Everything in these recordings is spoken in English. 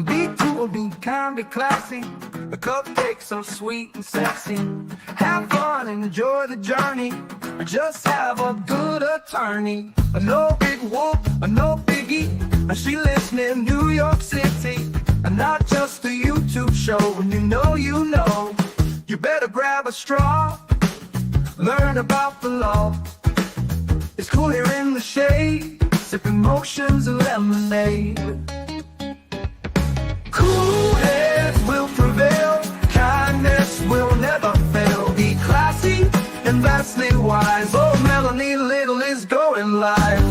Be cool, be kind, be classy. A cupcake so sweet and sexy. Have fun and enjoy the journey. Or just have a good attorney. No big whoop, no biggie. She lives near New York City. And not just a YouTube show. When you know, you better grab a straw. Learn about the law. It's cool here in the shade. Sipping motions and lemonade. Cool heads will prevail. Kindness will never fail. Be classy and vastly wise. Oh, Melanie Little is going live.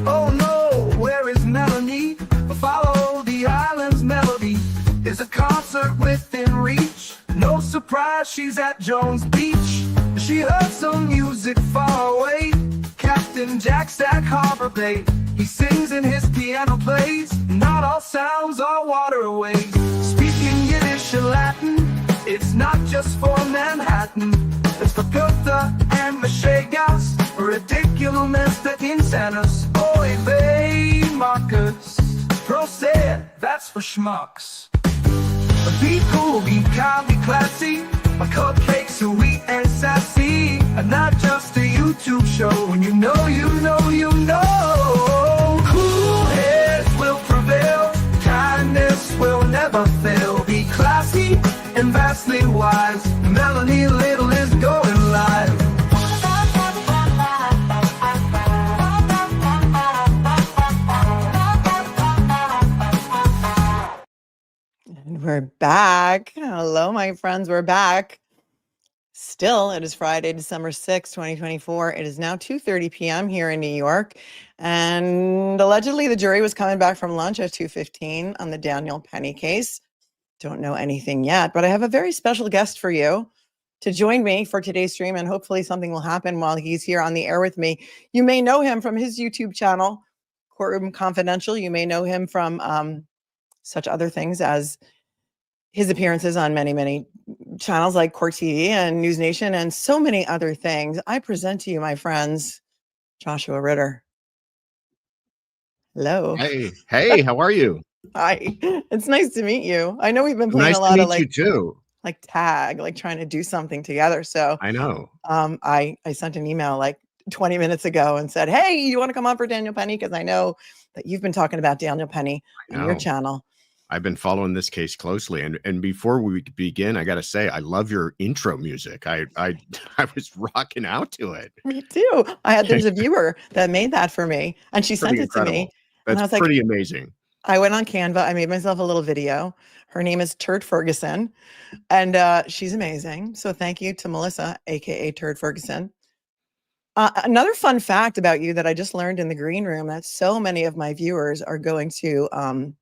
Oh no, where is Melanie? Follow the island's melody. Is a concert within reach. No surprise, she's at Jones Beach. She heard some music far away. Captain Jack Stack Harbor Bay. He sings and his piano plays. Not all sounds are waterways. Speaking Yiddish and Latin, it's not just for Manhattan. It's for Goethe and Machegas. Ridiculous that insanus. Oy vey, Marcus. Proceed, that's for schmucks. Be cool, be kind, be classy. My cupcakes are sweet and sassy. And not just a YouTube show. When you know. Cool heads will prevail. Kindness will never fail. Be classy and vastly wise. Melanie Little is going live. And we're back. Hello, my friends. We're back. Still, it is Friday, December 6th, 2024. It is now 2:30 p.m. here in New York. And allegedly, the jury was coming back from lunch at 2:15 on the Daniel Penny case. Don't know anything yet, but I have a very special guest for you to join me for today's stream. And hopefully something will happen while he's here on the air with me. You may know him from his YouTube channel, Courtroom Confidential. You may know him from such other things as his appearances on many channels like Court TV and News Nation and so many other things. I present to you, my friends, Joshua Ritter. Hello. Hey, how are you? Hi. It's nice to meet you. I know we've been playing Nice a lot to of meet you too. like tag, like trying to do something together. So I know. I sent an email like 20 minutes ago and said, hey, you want to come on for Daniel Penny? Because I know that you've been talking about Daniel Penny on your channel. I've been following this case closely, and before we begin, I got to say I love your intro music. I was rocking out to it. Me too. There's a viewer that made that for me, and she sent it to me. That's and I was pretty like, amazing. I went on Canva. I made myself a little video. Her name is Turd Ferguson, and she's amazing. So thank you to Melissa, aka Turd Ferguson. Another fun fact about you that I just learned in the green room that so many of my viewers are going to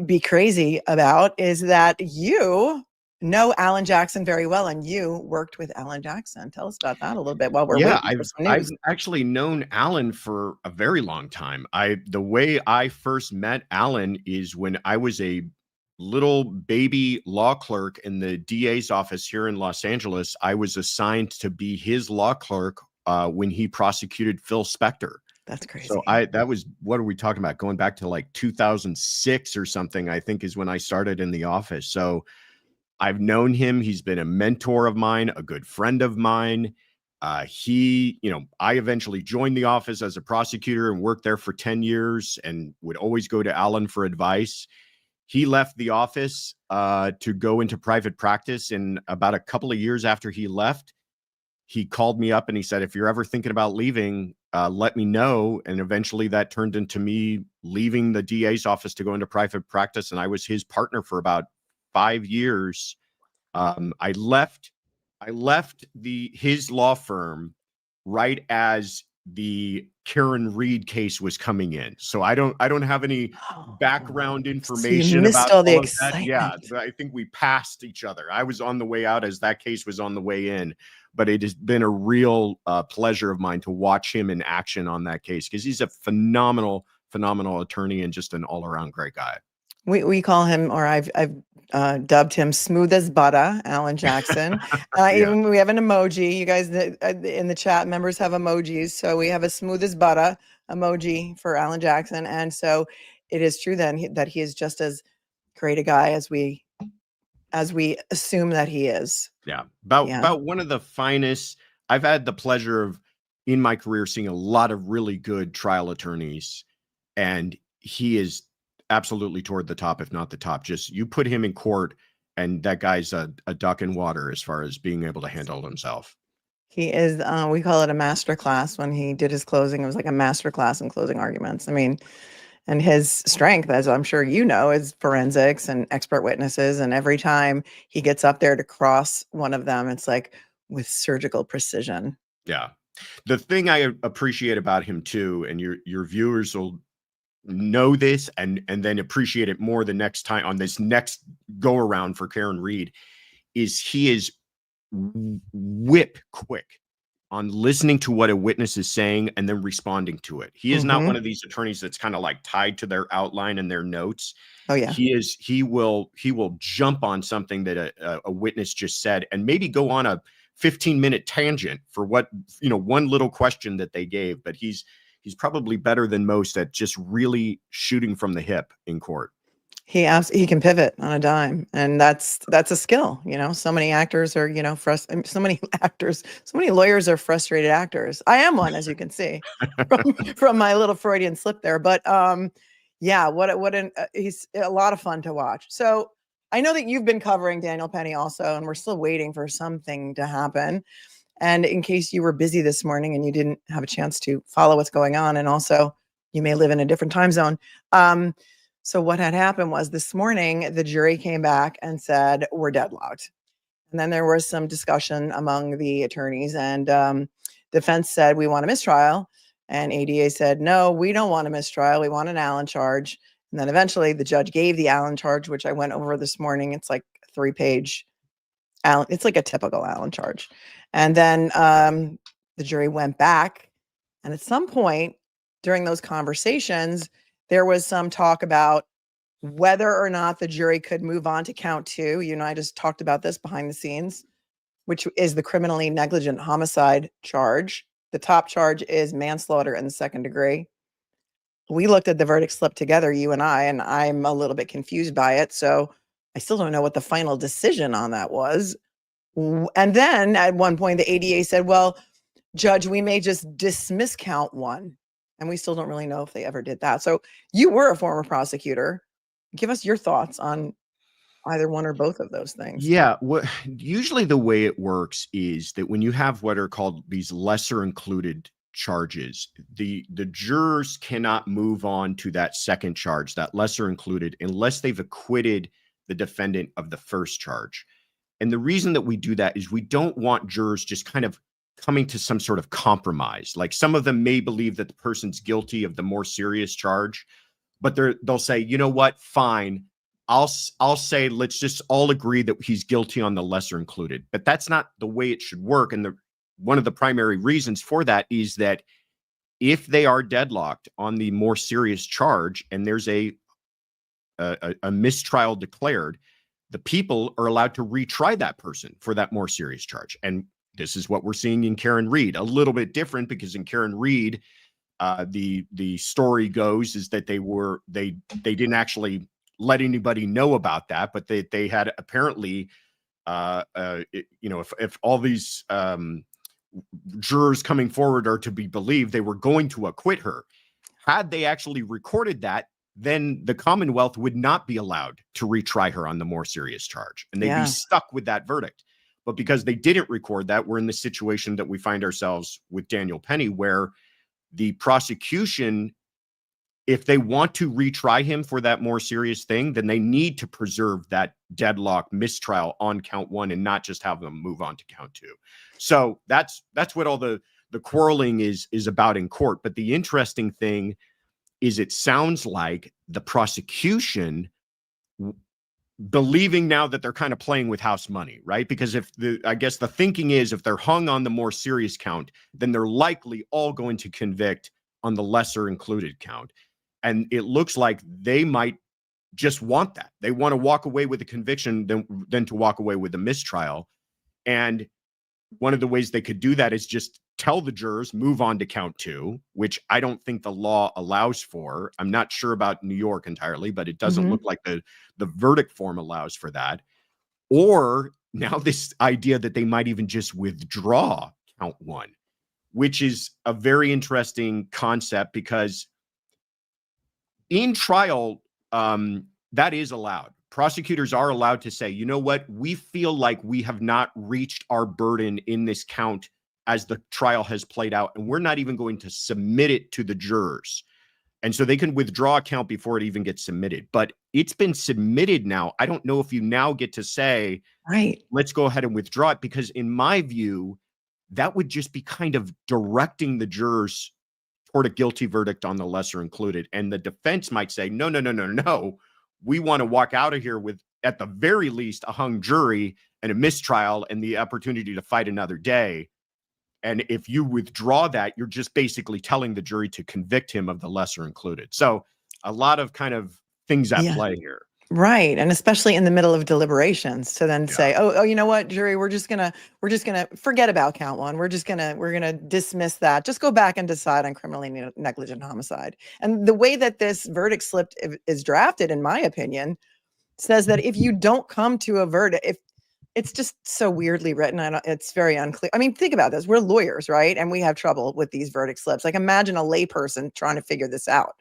be crazy about is that you know Alan Jackson very well, and you worked with Alan Jackson. Tell us about that a little bit while we're waiting for some news. I've actually known Alan for a very long time. The way I first met Alan is when I was a little baby law clerk in the DA's office here in Los Angeles. I was assigned to be his law clerk when he prosecuted Phil Spector. That's crazy. So that was, what are we talking about? Going back to like 2006 or something, I think is when I started in the office. So I've known him. He's been a mentor of mine, a good friend of mine. I eventually joined the office as a prosecutor and worked there for 10 years and would always go to Alan for advice. He left the office to go into private practice. And about a couple of years after he left, he called me up and he said, if you're ever thinking about leaving, let me know. And eventually that turned into me leaving the DA's office to go into private practice. And I was his partner for about 5 years. I left his law firm right as the Karen Reed case was coming in. So I don't have any background information. So you missed about all the of excitement. that. Yeah, I think we passed each other. I was on the way out as that case was on the way in. But it has been a real pleasure of mine to watch him in action on that case because he's a phenomenal attorney and just an all-around great guy. We call him, or I've dubbed him, smooth as butter, Alan Jackson. Even we have an emoji. You guys in the chat members have emojis, so we have a smooth as butter emoji for Alan Jackson. And so it is true then that he is just as great a guy as we assume that he is. Yeah. Yeah. About one of the finest. I've had the pleasure of in my career seeing a lot of really good trial attorneys, and he is absolutely toward the top, if not the top. Just you put him in court and that guy's a duck in water as far as being able to handle himself. He is, we call it a master class. When he did his closing, it was like a master class in closing arguments. I mean, and his strength, as I'm sure you know, is forensics and expert witnesses. And every time he gets up there to cross one of them, it's like with surgical precision. Yeah. The thing I appreciate about him too, and your viewers will know this and then appreciate it more the next time on this next go around for Karen Reed, is he is whip quick on listening to what a witness is saying and then responding to it. He is not one of these attorneys that's kind of like tied to their outline and their notes. Oh yeah. He will jump on something that a witness just said and maybe go on a 15-minute tangent for what, one little question that they gave, but he's probably better than most at just really shooting from the hip in court. He can pivot on a dime, and that's a skill. So many actors are, so many lawyers are frustrated actors. I am one, as you can see from my little Freudian slip there. But yeah, he's a lot of fun to watch. So I know that you've been covering Daniel Penny also, and we're still waiting for something to happen. And in case you were busy this morning and you didn't have a chance to follow what's going on, and also you may live in a different time zone. So what had happened was this morning, the jury came back and said, we're deadlocked. And then there was some discussion among the attorneys, and defense said, we want a mistrial. And ADA said, no, we don't want a mistrial. We want an Allen charge. And then eventually the judge gave the Allen charge, which I went over this morning. It's like a 3-page Allen. It's like a typical Allen charge. And then the jury went back. And at some point during those conversations, there was some talk about whether or not the jury could move on to count 2. I just talked about this behind the scenes, which is the criminally negligent homicide charge. The top charge is manslaughter in the 2nd degree. We looked at the verdict slip together, you and I'm a little bit confused by it. So I still don't know what the final decision on that was. And then at one point, the ADA said, well, Judge, we may just dismiss count 1. And we still don't really know if they ever did that. So you were a former prosecutor. Give us your thoughts on either one or both of those things. Yeah. Usually the way it works is that when you have what are called these lesser included charges, the jurors cannot move on to that second charge, that lesser included, unless they've acquitted the defendant of the first charge. And the reason that we do that is we don't want jurors just kind of coming to some sort of compromise. Like some of them may believe that the person's guilty of the more serious charge, but they'll say, you know what, fine. I'll say, let's just all agree that he's guilty on the lesser included. But that's not the way it should work. And one of the primary reasons for that is that if they are deadlocked on the more serious charge and there's a mistrial declared, the people are allowed to retry that person for that more serious charge. And this is what we're seeing in Karen Reed. A little bit different because in Karen Reed, the story goes is that they didn't actually let anybody know about that, but they had apparently, if all these jurors coming forward are to be believed, they were going to acquit her. Had they actually recorded that, then the Commonwealth would not be allowed to retry her on the more serious charge, and they'd be stuck with that verdict. But because they didn't record that, we're in the situation that we find ourselves with Daniel Penny, where the prosecution, if they want to retry him for that more serious thing, then they need to preserve that deadlock mistrial on count 1 and not just have them move on to count 2. So that's what all the quarreling is about in court. But the interesting thing is it sounds like the prosecution believing now that they're kind of playing with house money, right? Because I guess the thinking is if they're hung on the more serious count, then they're likely all going to convict on the lesser included count. And it looks like they might just want that. They want to walk away with a conviction than to walk away with a mistrial. And one of the ways they could do that is just tell the jurors, move on to count 2, which I don't think the law allows for. I'm not sure about New York entirely, but it doesn't look like the verdict form allows for that. Or now this idea that they might even just withdraw count 1, which is a very interesting concept, because in trial, that is allowed. Prosecutors are allowed to say, you know what, we feel like we have not reached our burden in this count as the trial has played out, and we're not even going to submit it to the jurors. And so they can withdraw a count before it even gets submitted. But it's been submitted now. I don't know if you now get to say, Right, let's go ahead and withdraw it, because in my view, that would just be kind of directing the jurors toward a guilty verdict on the lesser included. And the defense might say, no, no, no, no, no. We want to walk out of here with, at the very least, a hung jury and a mistrial and the opportunity to fight another day. And if you withdraw that, you're just basically telling the jury to convict him of the lesser included. So a lot of kind of things at play here. right. And especially in the middle of deliberations, to then say, oh, you know what, jury, we're just gonna forget about count 1. We're gonna dismiss that. Just go back and decide on criminally negligent homicide. And the way that this verdict slip is drafted, in my opinion, says that if you don't come to a verdict, if it's just so weirdly written, it's very unclear. I mean, think about this. We're lawyers, right? And we have trouble with these verdict slips. Like, imagine a layperson trying to figure this out.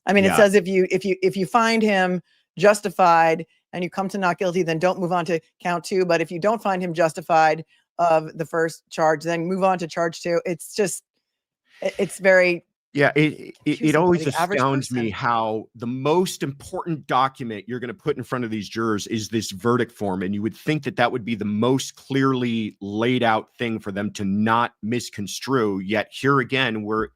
I mean, it says if you find him justified and you come to not guilty, then don't move on to count 2. But if you don't find him justified of the first charge, then move on to charge 2. It's just, it's very, it always astounds me how the most important document you're going to put in front of these jurors is this verdict form. And you would think that that would be the most clearly laid out thing for them to not misconstrue. Yet here again, we're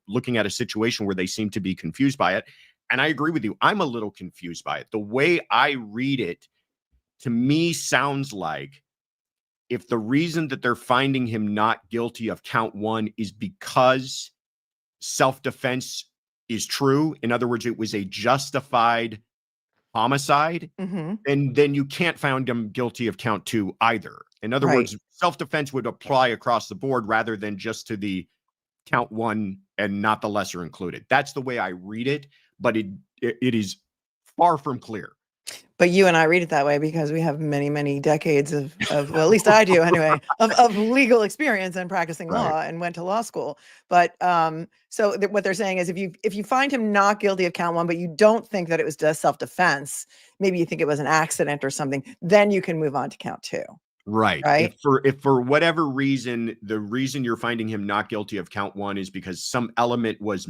looking at a situation where they seem to be confused by it. And I agree with you. I'm a little confused by it. The way I read it, to me, sounds like if the reason that they're finding him not guilty of count 1 is because self-defense is true, in other words, it was a justified homicide, and then you can't find him guilty of count 2 either. In other words, self-defense would apply across the board rather than just to the count 1 and not the lesser included. That's the way I read it, but it is far from clear. But you and I read it that way because we have many, many decades of well, at least I do anyway, of legal experience and practicing law and went to law school. But so what they're saying is if you find him not guilty of count 1, but you don't think that it was just self-defense, maybe you think it was an accident or something, then you can move on to count 2. Right. If for whatever reason, the reason you're finding him not guilty of count 1 is because some element was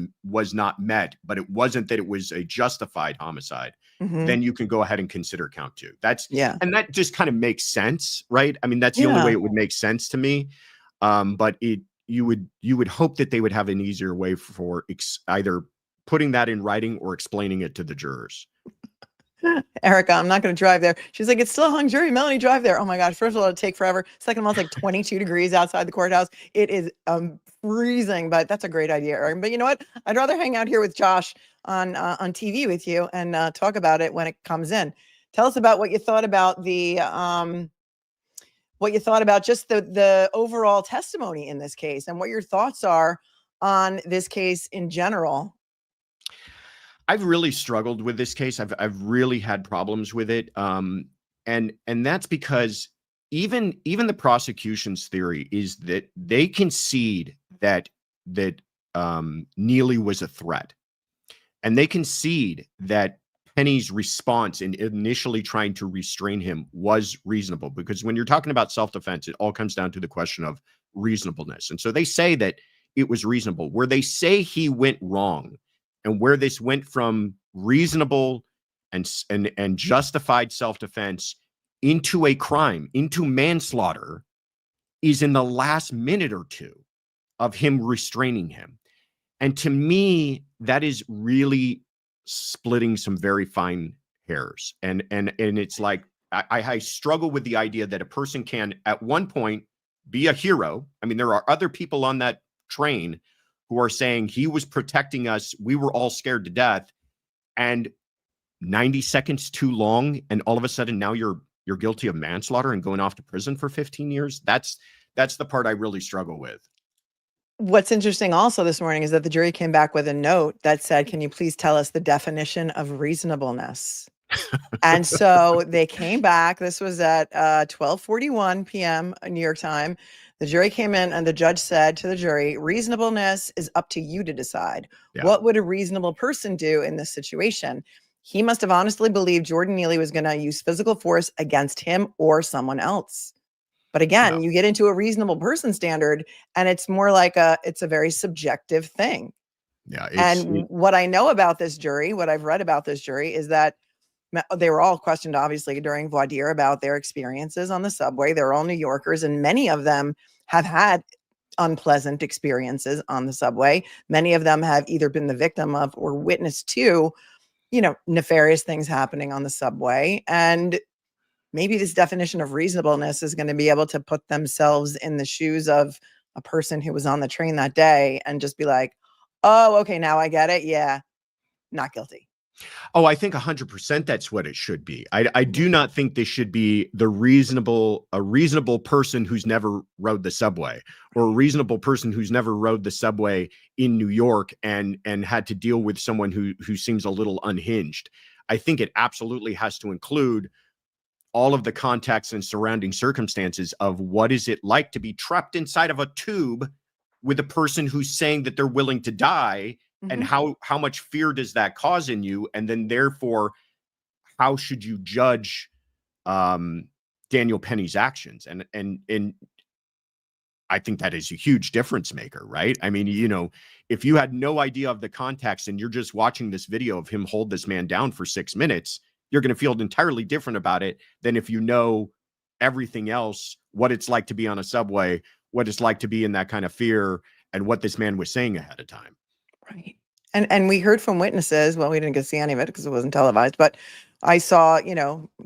not met, but it wasn't that it was a justified homicide, then you can go ahead and consider count 2. And that just kind of makes sense, right? I mean, that's the only way it would make sense to me. But you would hope that they would have an easier way for either putting that in writing or explaining it to the jurors. Erica, I'm not going to drive there. She's like, it's still a hung jury. Melanie, drive there. Oh my gosh. First of all, it'll take forever. Second of all, it's like 22 degrees outside the courthouse. It is freezing, but that's a great idea, Eric. But you know what? I'd rather hang out here with Josh on TV with you and talk about it when it comes in. Tell us about what you thought about just the overall testimony in this case and what your thoughts are on this case in general. I've really struggled with this case. I've really had problems with it. And that's because even the prosecution's theory is that they concede that Neely was a threat. And they concede that Penny's response in initially trying to restrain him was reasonable, because when you're talking about self-defense, it all comes down to the question of reasonableness. And so they say that it was reasonable. Where they say he went wrong, and where this went from reasonable and justified self-defense into a crime, into manslaughter, is in the last minute or two of him restraining him. And to me, that is really splitting some very fine hairs. And it's like, I struggle with the idea that a person can, at one point, be a hero. I mean, there are other people on that train who are saying he was protecting us. We were all scared to death. And 90 seconds too long. And all of a sudden now you're guilty of manslaughter and going off to prison for 15 years. That's the part I really struggle with. What's interesting also this morning is that the jury came back with a note that said, can you please tell us the definition of reasonableness? And so they came back. This was at 12:41 p.m. New York time. The jury came in and the judge said to the jury, reasonableness is up to you to decide. Yeah. What would a reasonable person do in this situation? He must have honestly believed Jordan Neely was going to use physical force against him or someone else. But again, you get into a reasonable person standard and it's more like it's a very subjective thing. Yeah. And what I know about this jury, what I've read about this jury is that they were all questioned, obviously, during voir dire about their experiences on the subway. They're all New Yorkers, and many of them have had unpleasant experiences on the subway. Many of them have either been the victim of or witnessed to, nefarious things happening on the subway. And maybe this definition of reasonableness is going to be able to put themselves in the shoes of a person who was on the train that day and just be like, oh, okay, now I get it. Yeah, not guilty. Oh, I think 100% that's what it should be. I do not think this should be a reasonable person who's never rode the subway, or a reasonable person who's never rode the subway in New York and had to deal with someone who seems a little unhinged. I think it absolutely has to include all of the context and surrounding circumstances of what is it like to be trapped inside of a tube with a person who's saying that they're willing to die. And how much fear does that cause in you? And then therefore, how should you judge Daniel Penny's actions? And I think that is a huge difference maker, right? I mean, if you had no idea of the context and you're just watching this video of him hold this man down for 6 minutes, you're going to feel entirely different about it than if you know everything else, what it's like to be on a subway, what it's like to be in that kind of fear, and what this man was saying ahead of time. Right. And we heard from witnesses. Well, we didn't get to see any of it because it wasn't televised, but I saw,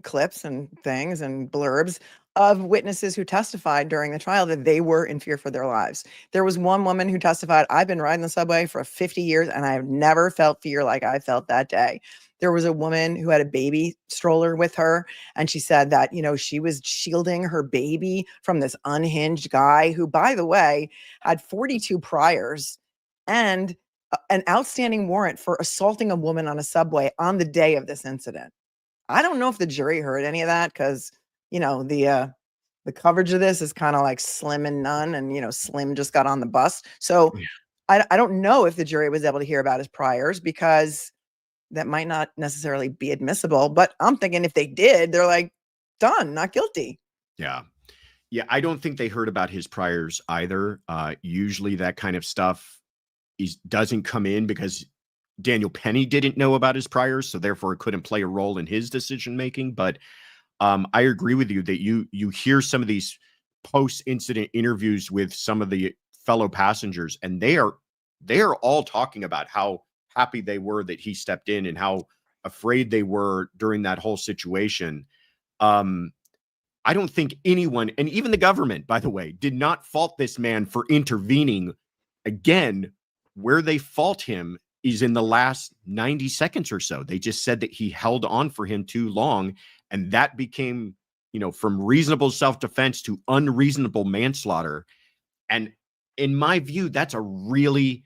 clips and things and blurbs of witnesses who testified during the trial that they were in fear for their lives. There was one woman who testified, I've been riding the subway for 50 years and I've never felt fear like I felt that day. There was a woman who had a baby stroller with her, and she said that, she was shielding her baby from this unhinged guy who, by the way, had 42 priors and an outstanding warrant for assaulting a woman on a subway on the day of this incident. I don't know if the jury heard any of that because, the coverage of this is kind of like Slim and none, and Slim just got on the bus. So I don't know if the jury was able to hear about his priors because that might not necessarily be admissible. But I'm thinking if they did, they're like, done, not guilty. Yeah. Yeah, I don't think they heard about his priors either. Usually that kind of stuff doesn't come in because Daniel Penny didn't know about his priors, so therefore it couldn't play a role in his decision making. But I agree with you that you hear some of these post-incident interviews with some of the fellow passengers, and they are all talking about how happy they were that he stepped in and how afraid they were during that whole situation. I don't think anyone, and even the government, by the way, did not fault this man for intervening. Again, where they fault him is in the last 90 seconds or so. They just said that he held on for him too long. And that became, from reasonable self-defense to unreasonable manslaughter. And in my view, that's a really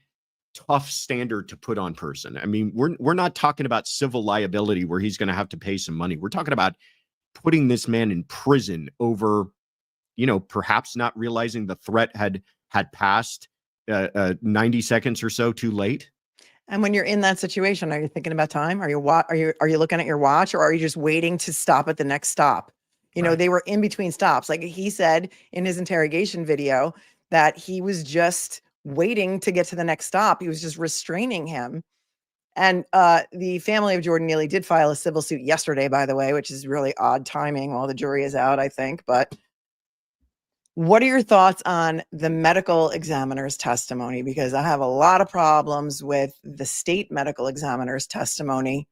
tough standard to put on person. I mean, we're not talking about civil liability where he's going to have to pay some money. We're talking about putting this man in prison over, perhaps not realizing the threat had passed 90 seconds or so too late. And when you're in that situation, are you thinking about time? Are you looking at your watch, or are you just waiting to stop at the next stop? Right. They were in between stops. Like he said in his interrogation video that he was just waiting to get to the next stop. He was just restraining him. And the family of Jordan Neely did file a civil suit yesterday, by the way, which is really odd timing while the jury is out, I think. But what are your thoughts on the medical examiner's testimony? Because I have a lot of problems with the state medical examiner's testimony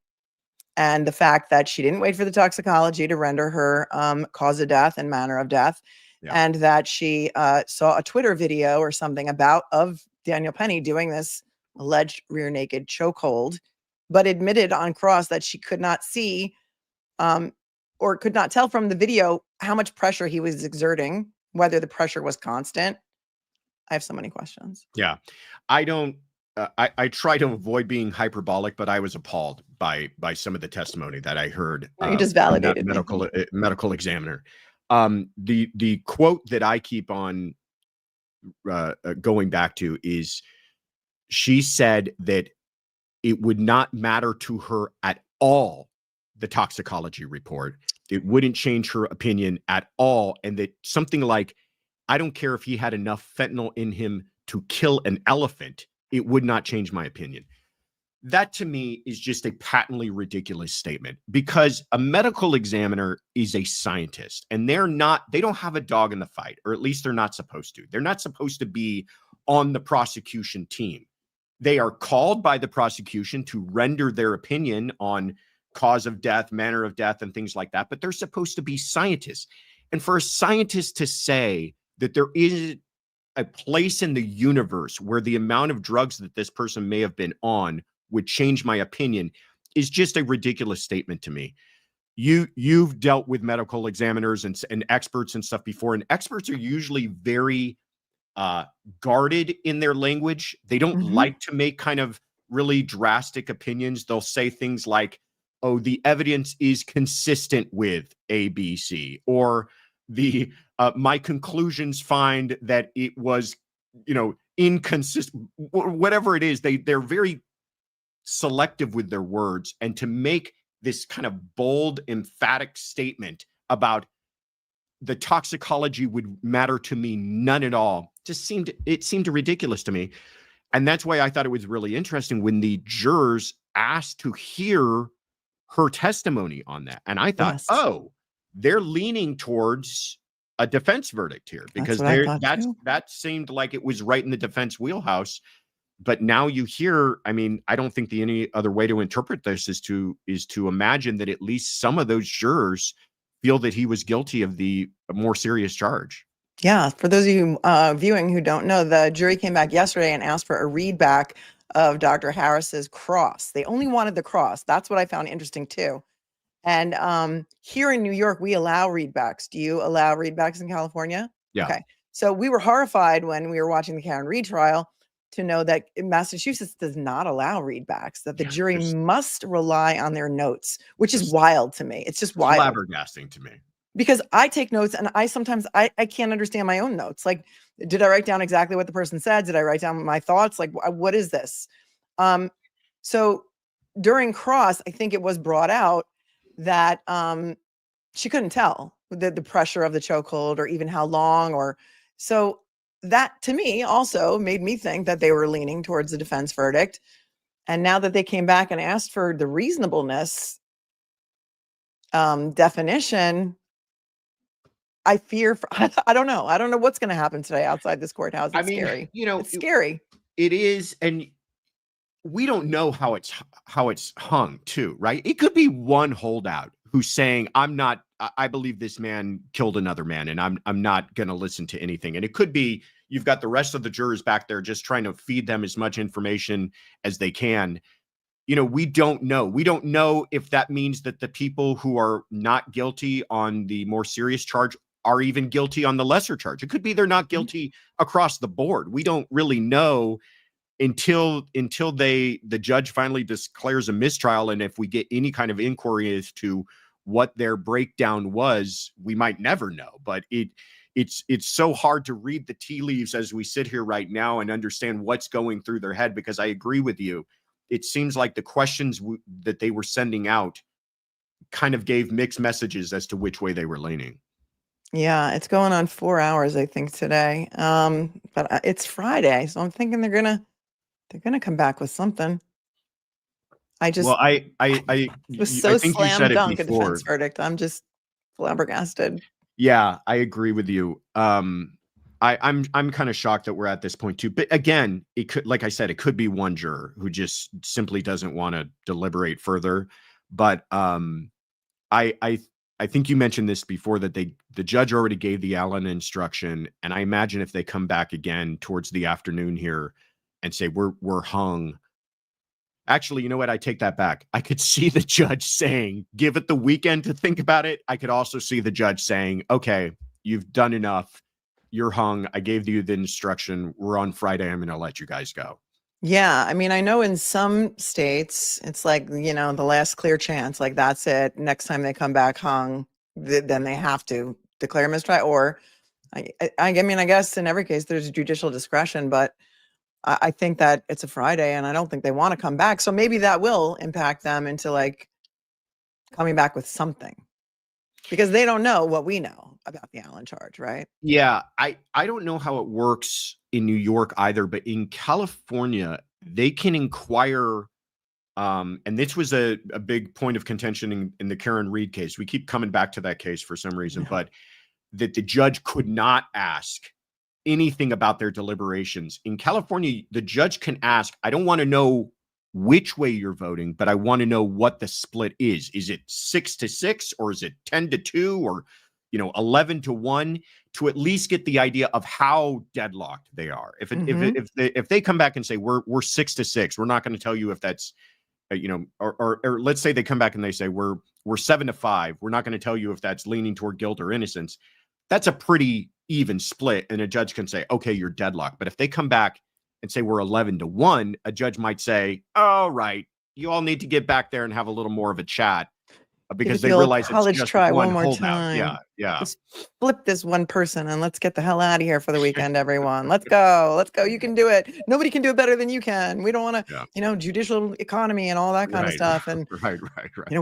and the fact that she didn't wait for the toxicology to render her cause of death and manner of death, and that she saw a Twitter video or something of Daniel Penny doing this alleged rear naked chokehold, but admitted on cross that she could not see or could not tell from the video how much pressure he was exerting, whether the pressure was constant. I have so many questions. Yeah. I don't, I try to avoid being hyperbolic, but I was appalled by some of the testimony that I heard. You just from that validated me. medical examiner. The quote that I keep on going back to is, she said that it would not matter to her at all, the toxicology report. It wouldn't change her opinion at all. And that something like, I don't care if he had enough fentanyl in him to kill an elephant, it would not change my opinion. That to me is just a patently ridiculous statement, because a medical examiner is a scientist, and they don't have a dog in the fight, or at least they're not supposed to. They're not supposed to be on the prosecution team. They are called by the prosecution to render their opinion on cause of death, manner of death, and things like that, but they're supposed to be scientists. And for a scientist to say that there is a place in the universe where the amount of drugs that this person may have been on would change my opinion is just a ridiculous statement to me. You've dealt with medical examiners and experts and stuff before, and experts are usually very guarded in their language. They don't like to make kind of really drastic opinions. They'll say things like, oh, the evidence is consistent with ABC, or the my conclusions find that it was, inconsistent, whatever it is. They're very selective with their words, and to make this kind of bold, emphatic statement about the toxicology would matter to me none at all seemed ridiculous to me. And that's why I thought it was really interesting when the jurors asked to hear her testimony on that. And I thought, oh, they're leaning towards a defense verdict here, because that seemed like it was right in the defense wheelhouse. But now you hear, I mean, I don't think any other way to interpret this is to imagine that at least some of those jurors feel that he was guilty of the more serious charge. Yeah. For those of you viewing who don't know, the jury came back yesterday and asked for a readback of Dr. Harris's cross. They only wanted the cross. That's what I found interesting too. And here in New York, we allow readbacks. Do you allow readbacks in California? Yeah. Okay. So we were horrified when we were watching the Karen Reed trial to know that Massachusetts does not allow readbacks, that the jury must rely on their notes, which is wild to me. It's just wild. Flabbergasting to me. Because I take notes, and I sometimes I can't understand my own notes. Like, did I write down exactly what the person said? Did I write down my thoughts? Like, what is this? So during cross, I think it was brought out that she couldn't tell the pressure of the chokehold, or even how long, or so. That to me also made me think that they were leaning towards the defense verdict. And now that they came back and asked for the reasonableness definition, I fear I don't know. I don't know what's going to happen today outside this courthouse. It's scary. It's scary. It is. And we don't know how it's hung too, right? It could be one holdout who's saying, I believe this man killed another man, and I'm not going to listen to anything. And it could be you've got the rest of the jurors back there just trying to feed them as much information as they can. We don't know. We don't know if that means that the people who are not guilty on the more serious charge are even guilty on the lesser charge. It could be they're not guilty across the board. We don't really know until the judge finally declares a mistrial. And if we get any kind of inquiry as to what their breakdown was, we might never know. But it's so hard to read the tea leaves as we sit here right now and understand what's going through their head, because I agree with you. It seems like the questions that they were sending out kind of gave mixed messages as to which way they were leaning. Yeah, it's going on 4 hours, I think, today. But it's Friday, so I'm thinking they're gonna come back with something. I was so slam dunk a defense verdict. I'm just flabbergasted. Yeah, I agree with you. I'm kind of shocked that we're at this point too. But again, it could, like I said, it could be one juror who just simply doesn't want to deliberate further. But I think you mentioned this before, that the judge already gave the Allen instruction, and I imagine if they come back again towards the afternoon here and say we're hung. Actually, you know what? I take that back. I could see the judge saying, give it the weekend to think about it. I could also see the judge saying, okay, you've done enough. you're hung. I gave you the instruction. We're on Friday. I'm going to let you guys go. Yeah, I mean, I know in some states it's like, the last clear chance, like that's it. Next time they come back hung, then they have to declare mistrial. Or I mean, I guess in every case there's judicial discretion, but I think that it's a Friday and I don't think they want to come back. So maybe that will impact them into like coming back with something, because they don't know what we know about the Allen charge, right? Yeah, I don't know how it works in New York either, but in California, they can inquire. And this was a big point of contention in the Karen Reed case. We keep coming back to that case for some reason, but that the judge could not ask anything about their deliberations. In California, the judge can ask, I don't want to know which way you're voting, but I want to know what the split is. Is it 6-6 or is it 10-2 or 11-1, to at least get the idea of how deadlocked they are. If they come back and say we're 6-6, we're not going to tell you if that's or let's say they come back and they say we're 7-5, we're not going to tell you if that's leaning toward guilt or innocence. That's a pretty even split, and a judge can say, okay, you're deadlocked. But if they come back and say we're 11-1, a judge might say, all right, you all need to get back there and have a little more of a chat, because they realize it's just try one more holdout. time. Yeah. Just flip this one person and let's get the hell out of here for the weekend, everyone. Let's go. You can do it. Nobody can do it better than you can. We don't want to, judicial economy and all that kind of stuff. And right.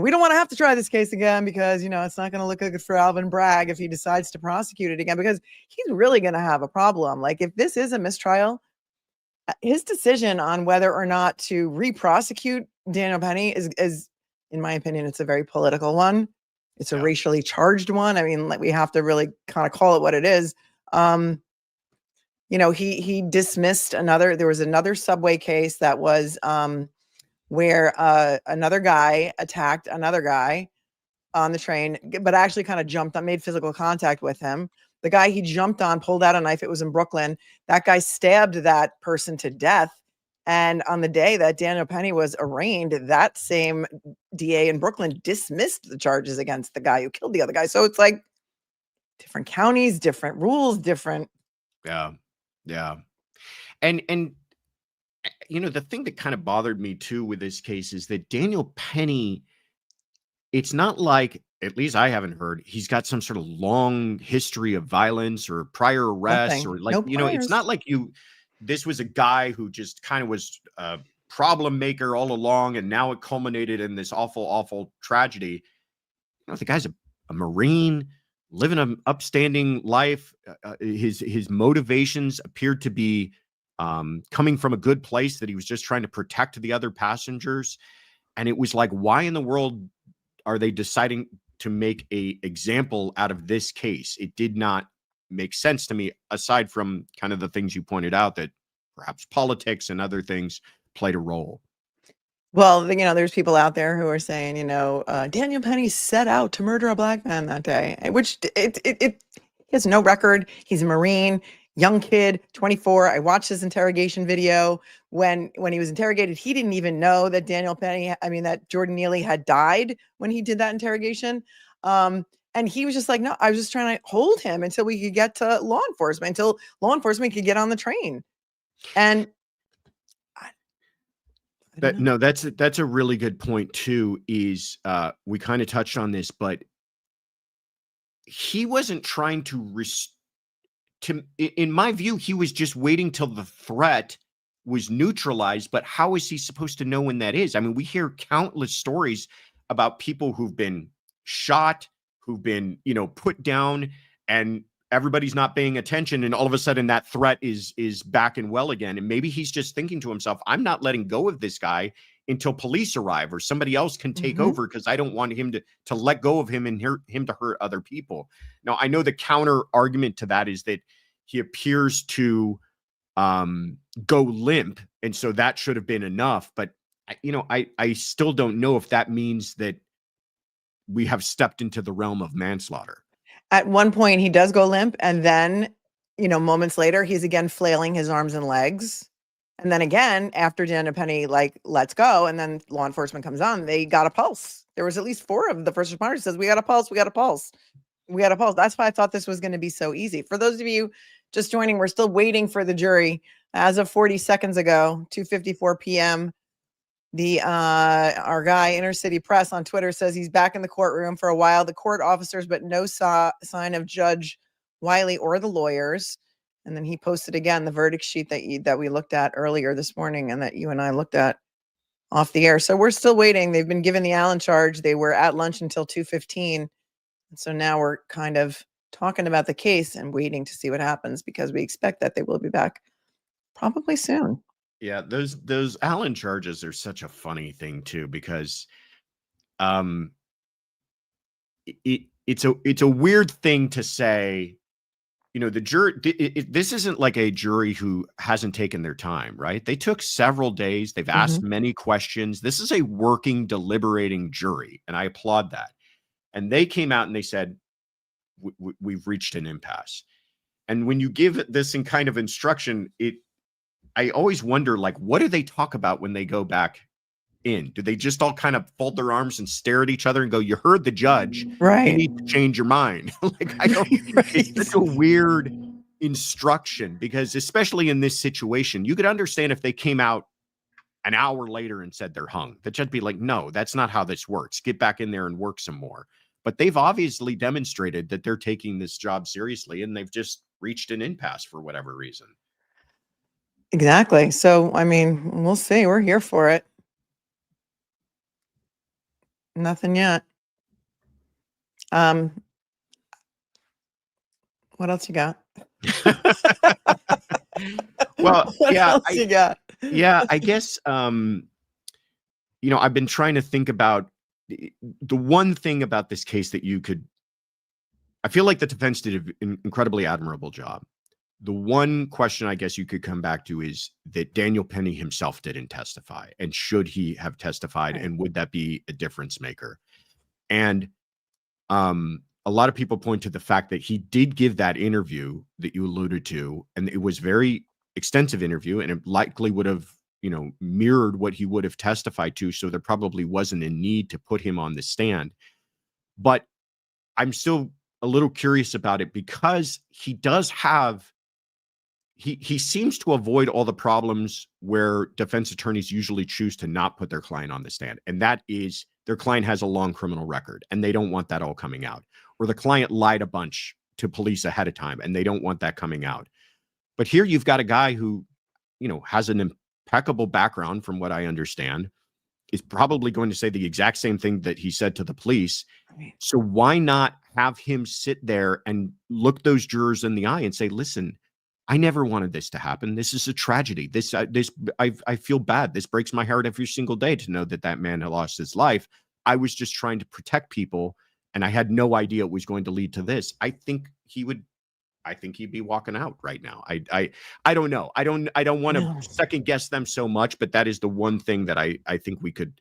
we don't want to have to try this case again, because it's not going to look good for Alvin Bragg if he decides to prosecute it again, because he's really going to have a problem. Like, if this is a mistrial, his decision on whether or not to re-prosecute Daniel Penny is, in my opinion, it's a very political one. It's a racially charged one. I mean, we have to really kind of call it what it is. He dismissed there was another subway case that was where another guy attacked another guy on the train, but actually kind of made physical contact with him. The guy he jumped on pulled out a knife. It was in Brooklyn. That guy stabbed that person to death. And on the day that Daniel Penny was arraigned, that same DA in Brooklyn dismissed the charges against the guy who killed the other guy. So it's like different counties, different rules, different. Yeah. And the thing that kind of bothered me too with this case is that Daniel Penny, it's not like, at least I haven't heard, he's got some sort of long history of violence or prior arrests. Nothing. Or like, No it's not like this was a guy who just kind of was a problem maker all along, and now it culminated in this awful, awful tragedy. The guy's a Marine, living an upstanding life. His motivations appeared to be coming from a good place, that he was just trying to protect the other passengers. And it was like, why in the world are they deciding to make a example out of this case? It did not make sense to me, aside from kind of the things you pointed out, that perhaps politics and other things played a role. Well, there's people out there who are saying, Daniel Penny set out to murder a black man that day, which he has no record. He's a Marine, young kid, 24. I watched his interrogation video. When he was interrogated, he didn't even know that that Jordan Neely had died when he did that interrogation. And he was just like, no, I was just trying to hold him until we could get to law enforcement, until law enforcement could get on the train. And that's a really good point too, is we kind of touched on this, but he wasn't trying in my view, he was just waiting till the threat was neutralized. But how is he supposed to know when that is? I mean, we hear countless stories about people who've been shot, who've been, put down, and everybody's not paying attention, and all of a sudden that threat is back and well again. And maybe he's just thinking to himself, I'm not letting go of this guy until police arrive or somebody else can take over, because I don't want him to let go of him and him to hurt other people. Now, I know the counter argument to that is that he appears to go limp, and so that should have been enough. But I still don't know if that means that we have stepped into the realm of manslaughter. At one point, he does go limp, and then, moments later, he's again flailing his arms and legs. And then again, after Daniel Penny lets go, and then law enforcement comes on, they got a pulse. There was at least 4 of the first responders says, we got a pulse. That's why I thought this was going to be so easy. For those of you just joining, we're still waiting for the jury. As of 40 seconds ago, 2:54 p.m., our guy, Inner City Press on Twitter, says he's back in the courtroom for a while. The court officers, but no sign of Judge Wiley or the lawyers. And then he posted again the verdict sheet that we looked at earlier this morning and that you and I looked at off the air. So we're still waiting. They've been given the Allen charge. They were at lunch until 2:15. And so now we're kind of talking about the case and waiting to see what happens because we expect that they will be back probably soon. Yeah, those Allen charges are such a funny thing too, because it's a weird thing to say. You know, the jury, this isn't like a jury who hasn't taken their time, right? They took several days. They've asked many questions. This is a working, deliberating jury, and I applaud that. And they came out and they said, we've reached an impasse. And when you give this in kind of instruction, I always wonder, like, what do they talk about when they go back in? Do they just all kind of fold their arms and stare at each other and go, you heard the judge, right? You need to change your mind. Like, I don't, it's such a weird instruction, because especially in this situation, you could understand if they came out an hour later and said they're hung. The judge would be like, no, that's not how this works. Get back in there and work some more. But they've obviously demonstrated that they're taking this job seriously, and they've just reached an impasse for whatever reason. Exactly. So, I mean, we'll see. We're here for it. Nothing yet. What else you got? Well, what yeah, else you got? Yeah, I guess, you know, I've been trying to think about the one thing about this case that I feel like the defense did an incredibly admirable job. The one question I guess you could come back to is that Daniel Penny himself didn't testify. And should he have testified? Right. And would that be a difference maker? And a lot of people point to the fact that he did give that interview that you alluded to, and it was very extensive interview, and it likely would have, you know, mirrored what he would have testified to. So there probably wasn't a need to put him on the stand. But I'm still a little curious about it, because he does have, he seems to avoid all the problems where defense attorneys usually choose to not put their client on the stand. And that is, their client has a long criminal record and they don't want that all coming out. Or the client lied a bunch to police ahead of time and they don't want that coming out. But here you've got a guy who, you know, has an impeccable background from what I understand, is probably going to say the exact same thing that he said to the police. Right. So why not have him sit there and look those jurors in the eye and say, listen, I never wanted this to happen. This is a tragedy. I feel bad. This breaks my heart every single day to know that that man had lost his life. I was just trying to protect people, and I had no idea it was going to lead to this. I think he'd be walking out right now. I don't know. I don't want to second guess them so much, but that is the one thing that I think we could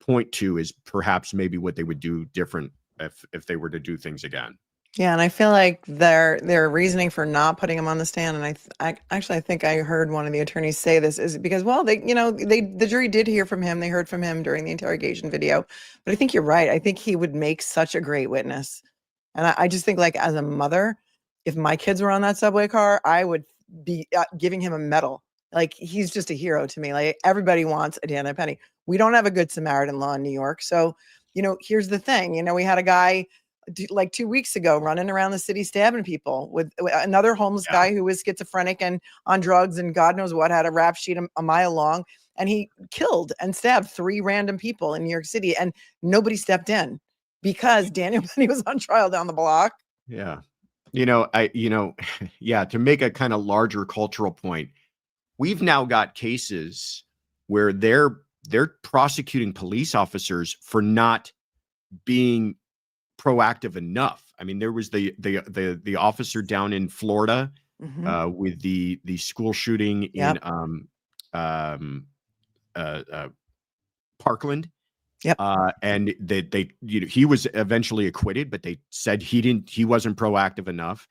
point to is perhaps maybe what they would do different if they were to do things again. Yeah, and I feel like their reasoning for not putting him on the stand, and I think I heard one of the attorneys say this, is because, well, the jury did hear from him. They heard from him during the interrogation video. But I think you're right. I think he would make such a great witness. And I just think, like, as a mother, if my kids were on that subway car, I would be giving him a medal. Like, he's just a hero to me. Like, everybody wants a Daniel Penny. We don't have a good Samaritan law in New York. So, here's the thing. We had a guy like 2 weeks ago running around the city stabbing people with another homeless guy who was schizophrenic and on drugs and God knows what, had a rap sheet a mile long, and he killed and stabbed 3 random people in New York City, and nobody stepped in because Daniel Penny was on trial down the block. Yeah. To make a kind of larger cultural point, we've now got cases where they're prosecuting police officers for not being proactive enough. I mean, there was the officer down in Florida with the school shooting in Parkland. Yep. And he was eventually acquitted, but they said he wasn't proactive enough.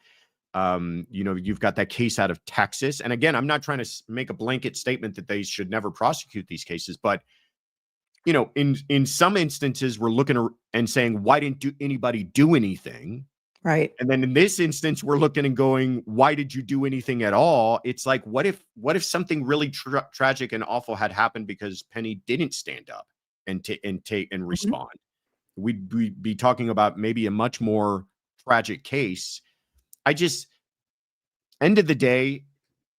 You've got that case out of Texas. And again, I'm not trying to make a blanket statement that they should never prosecute these cases, but in some instances, we're looking and saying, why didn't anybody do anything? Right. And then in this instance, we're looking and going, why did you do anything at all? It's like, what if something really tragic and awful had happened because Penny didn't stand up and respond? We'd be talking about maybe a much more tragic case. End of the day,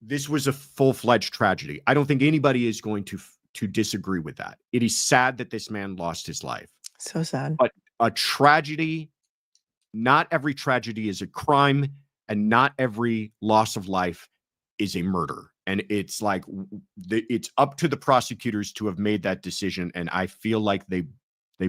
this was a full-fledged tragedy. I don't think anybody is going to disagree with that. It is sad that this man lost his life. So sad. But a tragedy, not every tragedy is a crime, and not every loss of life is a murder. And it's like, it's up to the prosecutors to have made that decision. And I feel like they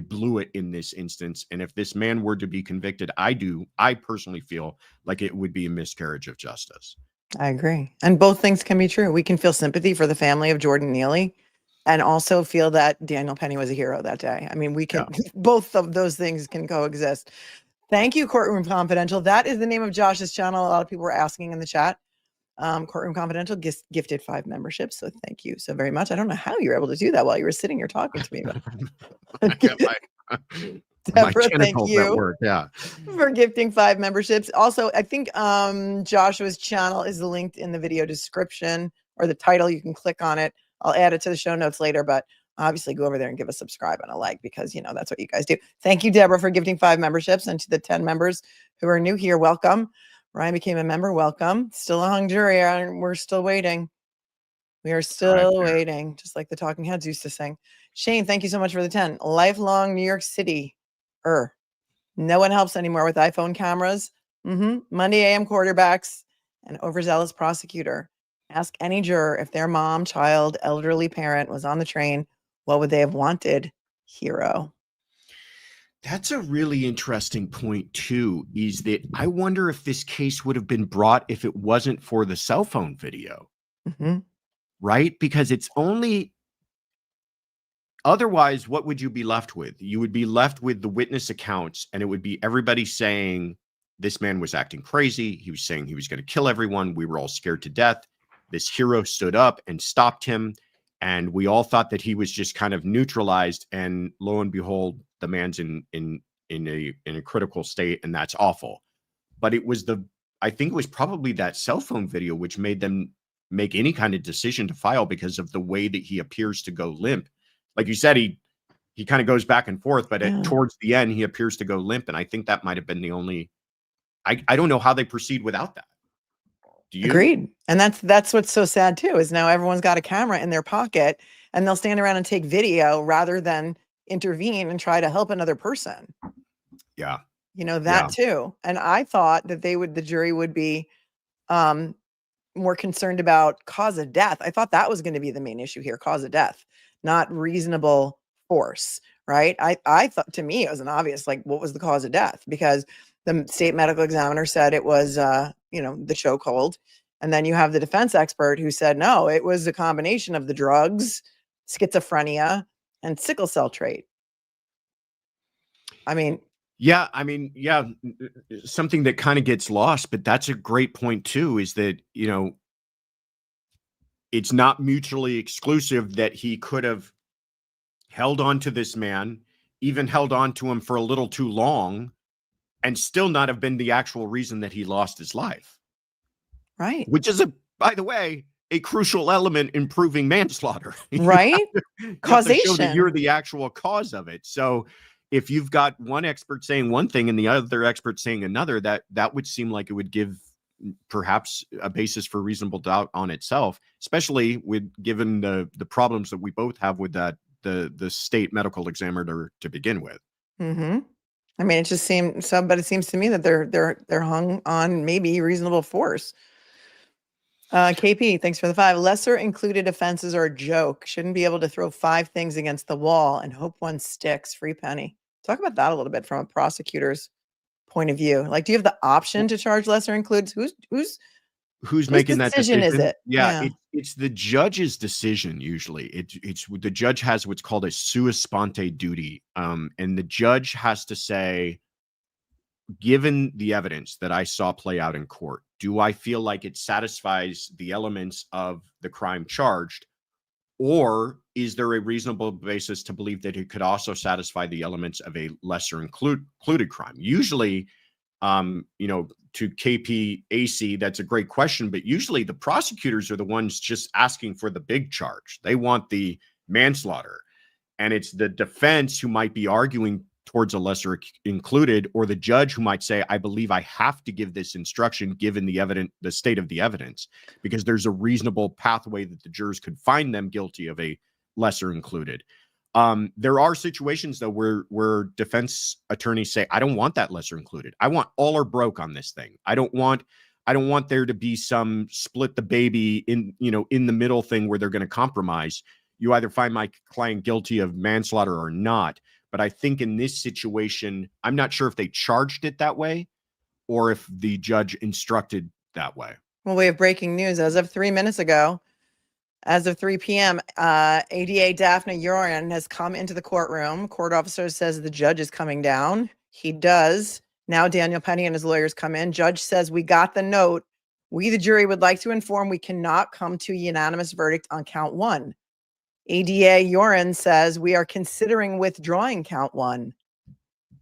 blew it in this instance. And if this man were to be convicted, I personally feel like it would be a miscarriage of justice. I agree. And both things can be true. We can feel sympathy for the family of Jordan Neely and also feel that Daniel Penny was a hero that day. I mean, we can, both of those things can coexist. Thank you, Courtroom Confidential. That is the name of Josh's channel. A lot of people were asking in the chat. Courtroom Confidential gifted 5 memberships. So thank you so very much. I don't know how you were able to do that while you were sitting here talking to me. Deborah, thank you for gifting 5 memberships. Also, I think Joshua's channel is linked in the video description or the title. You can click on it. I'll add it to the show notes later, but obviously go over there and give a subscribe and a like because, you know, that's what you guys do. Thank you, Deborah, for gifting 5 memberships. And to the 10 members who are new here, welcome. Ryan became a member. Welcome. Still a hung jury. We're still waiting. We are still waiting, just like the Talking Heads used to sing. Shane, thank you so much for the 10. Lifelong New York City. No one helps anymore with iPhone cameras. Monday AM quarterbacks, an overzealous prosecutor. Ask any juror if their mom, child, elderly parent was on the train, what would they have wanted? Hero. That's a really interesting point, too, is that I wonder if this case would have been brought if it wasn't for the cell phone video. Right? Because it's only... Otherwise, what would you be left with? You would be left with the witness accounts, and it would be everybody saying this man was acting crazy. He was saying he was going to kill everyone. We were all scared to death. This hero stood up and stopped him, and we all thought that he was just kind of neutralized. And lo and behold, the man's in a critical state, and that's awful. But I think it was probably that cell phone video which made them make any kind of decision to file because of the way that he appears to go limp. Like you said, he kind of goes back and forth, but towards the end, he appears to go limp. And I think that might have been the only, I don't know how they proceed without that. Do you? Agreed. And that's what's so sad too, is now everyone's got a camera in their pocket and they'll stand around and take video rather than intervene and try to help another person. Yeah. You know, that too. And I thought that the jury would be more concerned about cause of death. I thought that was going to be the main issue here, cause of death, not reasonable force, right? I thought, to me, it was an obvious, like, what was the cause of death? Because the state medical examiner said it was, the chokehold. And then you have the defense expert who said, no, it was a combination of the drugs, schizophrenia, and sickle cell trait. Something that kind of gets lost, but that's a great point too, is that, it's not mutually exclusive that he could have held on to this man, even held on to him for a little too long, and still not have been the actual reason that he lost his life. Right. Which is, by the way, a crucial element in proving manslaughter. Right? Causation. You have to show that you're the actual cause of it. So if you've got one expert saying one thing and the other expert saying another, that would seem like it would give perhaps a basis for reasonable doubt on itself, especially given the problems that we both have with that the state medical examiner to begin with. I mean, it just seemed so, but it seems to me that they're hung on maybe reasonable force. KP, thanks for the 5. Lesser included offenses are a joke. Shouldn't be able to throw 5 things against the wall and hope one sticks. Free Penny. Talk about that a little bit from a prosecutor's point of view. Like, do you have the option to charge lesser includes? Who's making that decision? Is it? It's the judge's decision. Usually it's the judge has what's called a sua sponte duty. And the judge has to say, given the evidence that I saw play out in court, do I feel like it satisfies the elements of the crime charged? Or is there a reasonable basis to believe that it could also satisfy the elements of a lesser included crime? Usually, To KPAC, that's a great question, but usually the prosecutors are the ones just asking for the big charge. They want the manslaughter, and it's the defense who might be arguing towards a lesser included, or the judge who might say, I believe I have to give this instruction given the state of the evidence, because there's a reasonable pathway that the jurors could find them guilty of a lesser included. There are situations though where defense attorneys say, I don't want that lesser included. I want all or broke on this thing. I don't want there to be some split the baby in the middle thing where they're going to compromise. You either find my client guilty of manslaughter or not. But I think in this situation, I'm not sure if they charged it that way or if the judge instructed that way. Well, we have breaking news as of 3 minutes ago. As of 3 p.m., ADA Daphne Urian has come into the courtroom. Court officer says the judge is coming down. He does. Now Daniel Penny and his lawyers come in. Judge says, we got the note. We, the jury, would like to inform we cannot come to a unanimous verdict on count 1. ADA Urian says, we are considering withdrawing count 1.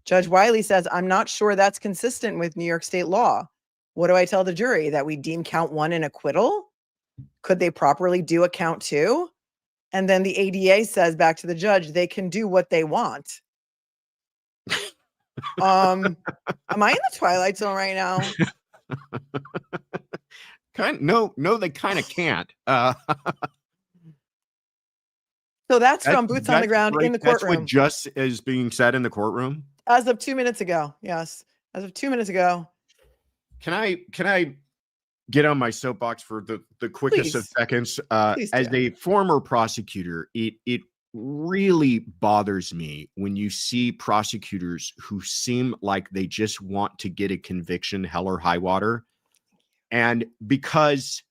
Judge Wiley says, I'm not sure that's consistent with New York state law. What do I tell the jury? That we deem count 1 an acquittal? Could they properly do a count 2? And then the ADA says back to the judge, they can do what they want. Am I in the twilight zone right now? No, they kind of can't. So that's from boots on the ground in the courtroom. That's what just is being said in the courtroom. As of 2 minutes ago. Yes. As of 2 minutes ago. Can I get on my soapbox for the quickest of seconds? As a former prosecutor, it really bothers me when you see prosecutors who seem like they just want to get a conviction, hell or high water. And because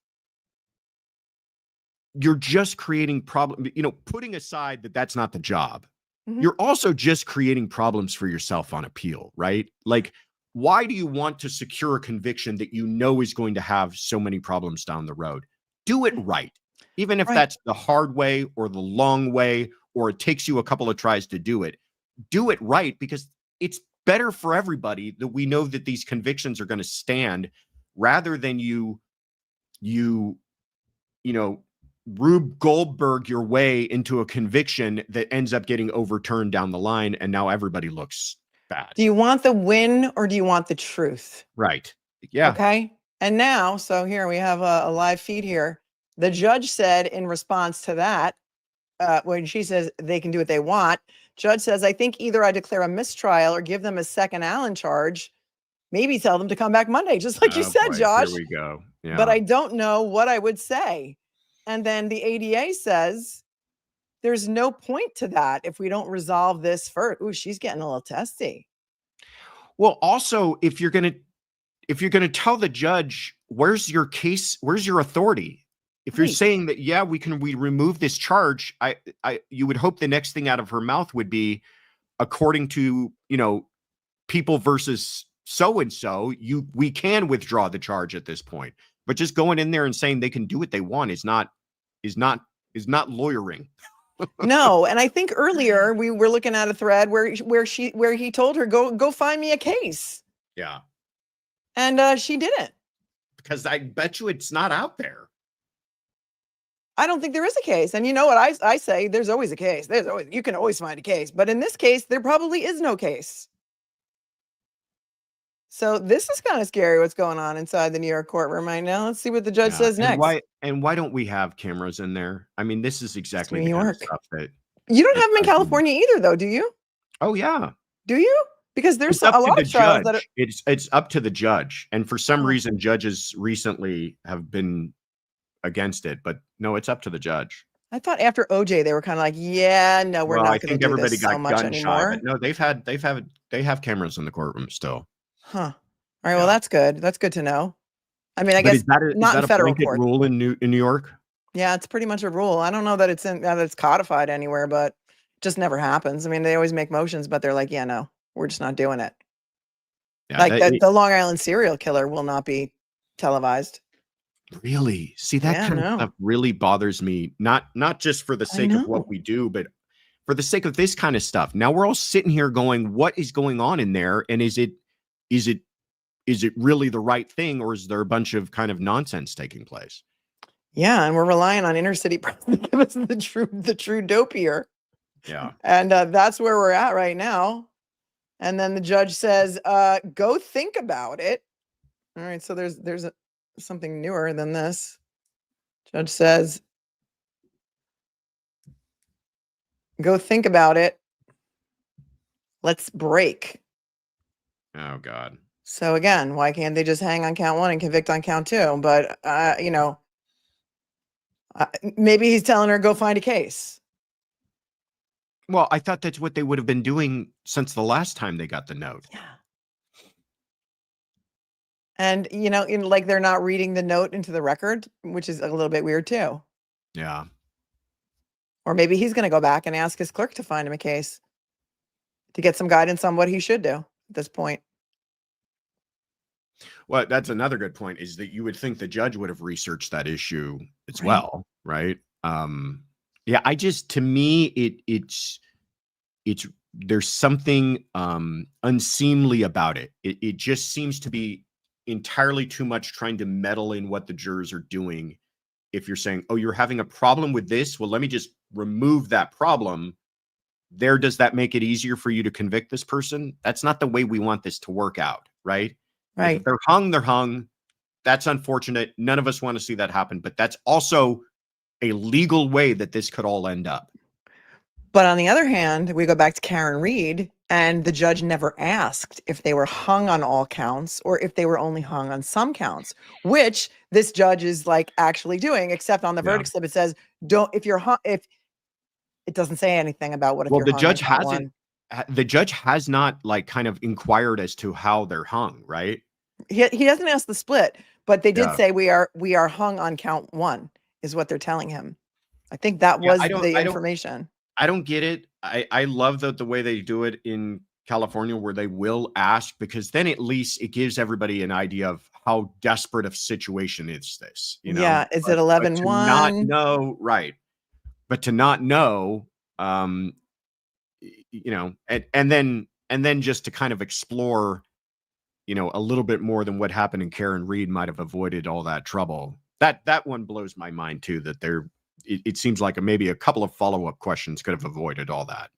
you're just creating problems, putting aside that that's not the job, you're also just creating problems for yourself on appeal, right? Like, why do you want to secure a conviction that you know is going to have so many problems down the road? Do it right. Even if that's the hard way or the long way, or it takes you a couple of tries to do it right, because it's better for everybody that we know that these convictions are going to stand, rather than you Rube Goldberg your way into a conviction that ends up getting overturned down the line, and now everybody looks bad. Do you want the win or do you want the truth? Right. Yeah. Okay. And now, so here we have a live feed here. The judge said in response to that, when she says they can do what they want, judge says, I think either I declare a mistrial or give them a second Allen charge, maybe tell them to come back Monday, just like you said, boy, Josh. Here we go. Yeah. But I don't know what I would say. And then the ADA says, there's no point to that if we don't resolve this first. Ooh, she's getting a little testy. Well, also, if you're gonna tell the judge, where's your case, where's your authority? If you're saying that, yeah, we remove this charge, you would hope the next thing out of her mouth would be, according to people versus so and so, we can withdraw the charge at this point. But just going in there and saying they can do what they want is not lawyering. No, and I think earlier we were looking at a thread where he told her, go find me a case. Yeah. And she didn't. Because I bet you it's not out there. I don't think there is a case. And you know what I say? There's always a case. You can always find a case. But in this case, there probably is no case. So this is kind of scary what's going on inside the New York courtroom right now. Let's see what the judge says next. Why don't we have cameras in there? I mean, this is exactly the kind of stuff that you don't have them in California either, though, do you? Oh yeah. Do you? Because there's a lot of trials that are... It's up to the judge, and for some reason, judges recently have been against it. But no, it's up to the judge. I thought after OJ they were kind of like, yeah, no, we're not going to do this so much anymore. No, they have cameras in the courtroom still. Huh. All right. Well, that's good. That's good to know. I mean, I guess not in federal court. Rule in New York. Yeah, it's pretty much a rule. I don't know that it's codified anywhere, but it just never happens. I mean, they always make motions, but they're like, yeah, no, we're just not doing it. Yeah, like the Long Island serial killer will not be televised. Really? See, that kind of stuff really bothers me. Not just for the sake of what we do, but for the sake of this kind of stuff. Now we're all sitting here going, what is going on in there? And is it is it really the right thing, or is there a bunch of kind of nonsense taking place? Yeah, and we're relying on inner city press to give us the true dope here. Yeah. And that's where we're at right now. And then the judge says, go think about it. All right, so there's something newer than this. Judge says, go think about it. Let's break. Oh, God. So again, why can't they just hang on count 1 and convict on count 2? But, maybe he's telling her, go find a case. Well, I thought that's what they would have been doing since the last time they got the note. Yeah. And, like they're not reading the note into the record, which is a little bit weird too. Yeah. Or maybe he's going to go back and ask his clerk to find him a case to get some guidance on what he should do at this point. Well, that's another good point, is that you would think the judge would have researched that issue as Right. well, right? Yeah, to me, it's there's something unseemly about it. It just seems to be entirely too much trying to meddle in what the jurors are doing. If you're saying, oh, you're having a problem with this, well, let me just remove that problem. Does that make it easier for you to convict this person? That's not the way we want this to work out, right? Right. If they're hung, they're hung. That's unfortunate. None of us want to see that happen, but that's also a legal way that this could all end up. But on the other hand, we go back to Karen Reed, and the judge never asked if they were hung on all counts or if they were only hung on some counts, which this judge is like actually doing, except on the verdict slip it says, if it doesn't say anything about what if you're the hung judge on count hasn't. 1. The judge has not like kind of inquired as to how they're hung, right? He doesn't ask the split, but they did Yeah. say we are hung on count 1 is what they're telling him. I think that was the information. I don't get it. I love the way they do it in California, where they will ask, because then at least it gives everybody an idea of how desperate of situation is this. Yeah, is it 11-1? Not know, right? But to not know, and then just to kind of explore, a little bit more than what happened in Karen Reed might have avoided all that trouble. That one blows my mind too, that it seems like maybe a couple of follow-up questions could have avoided all that.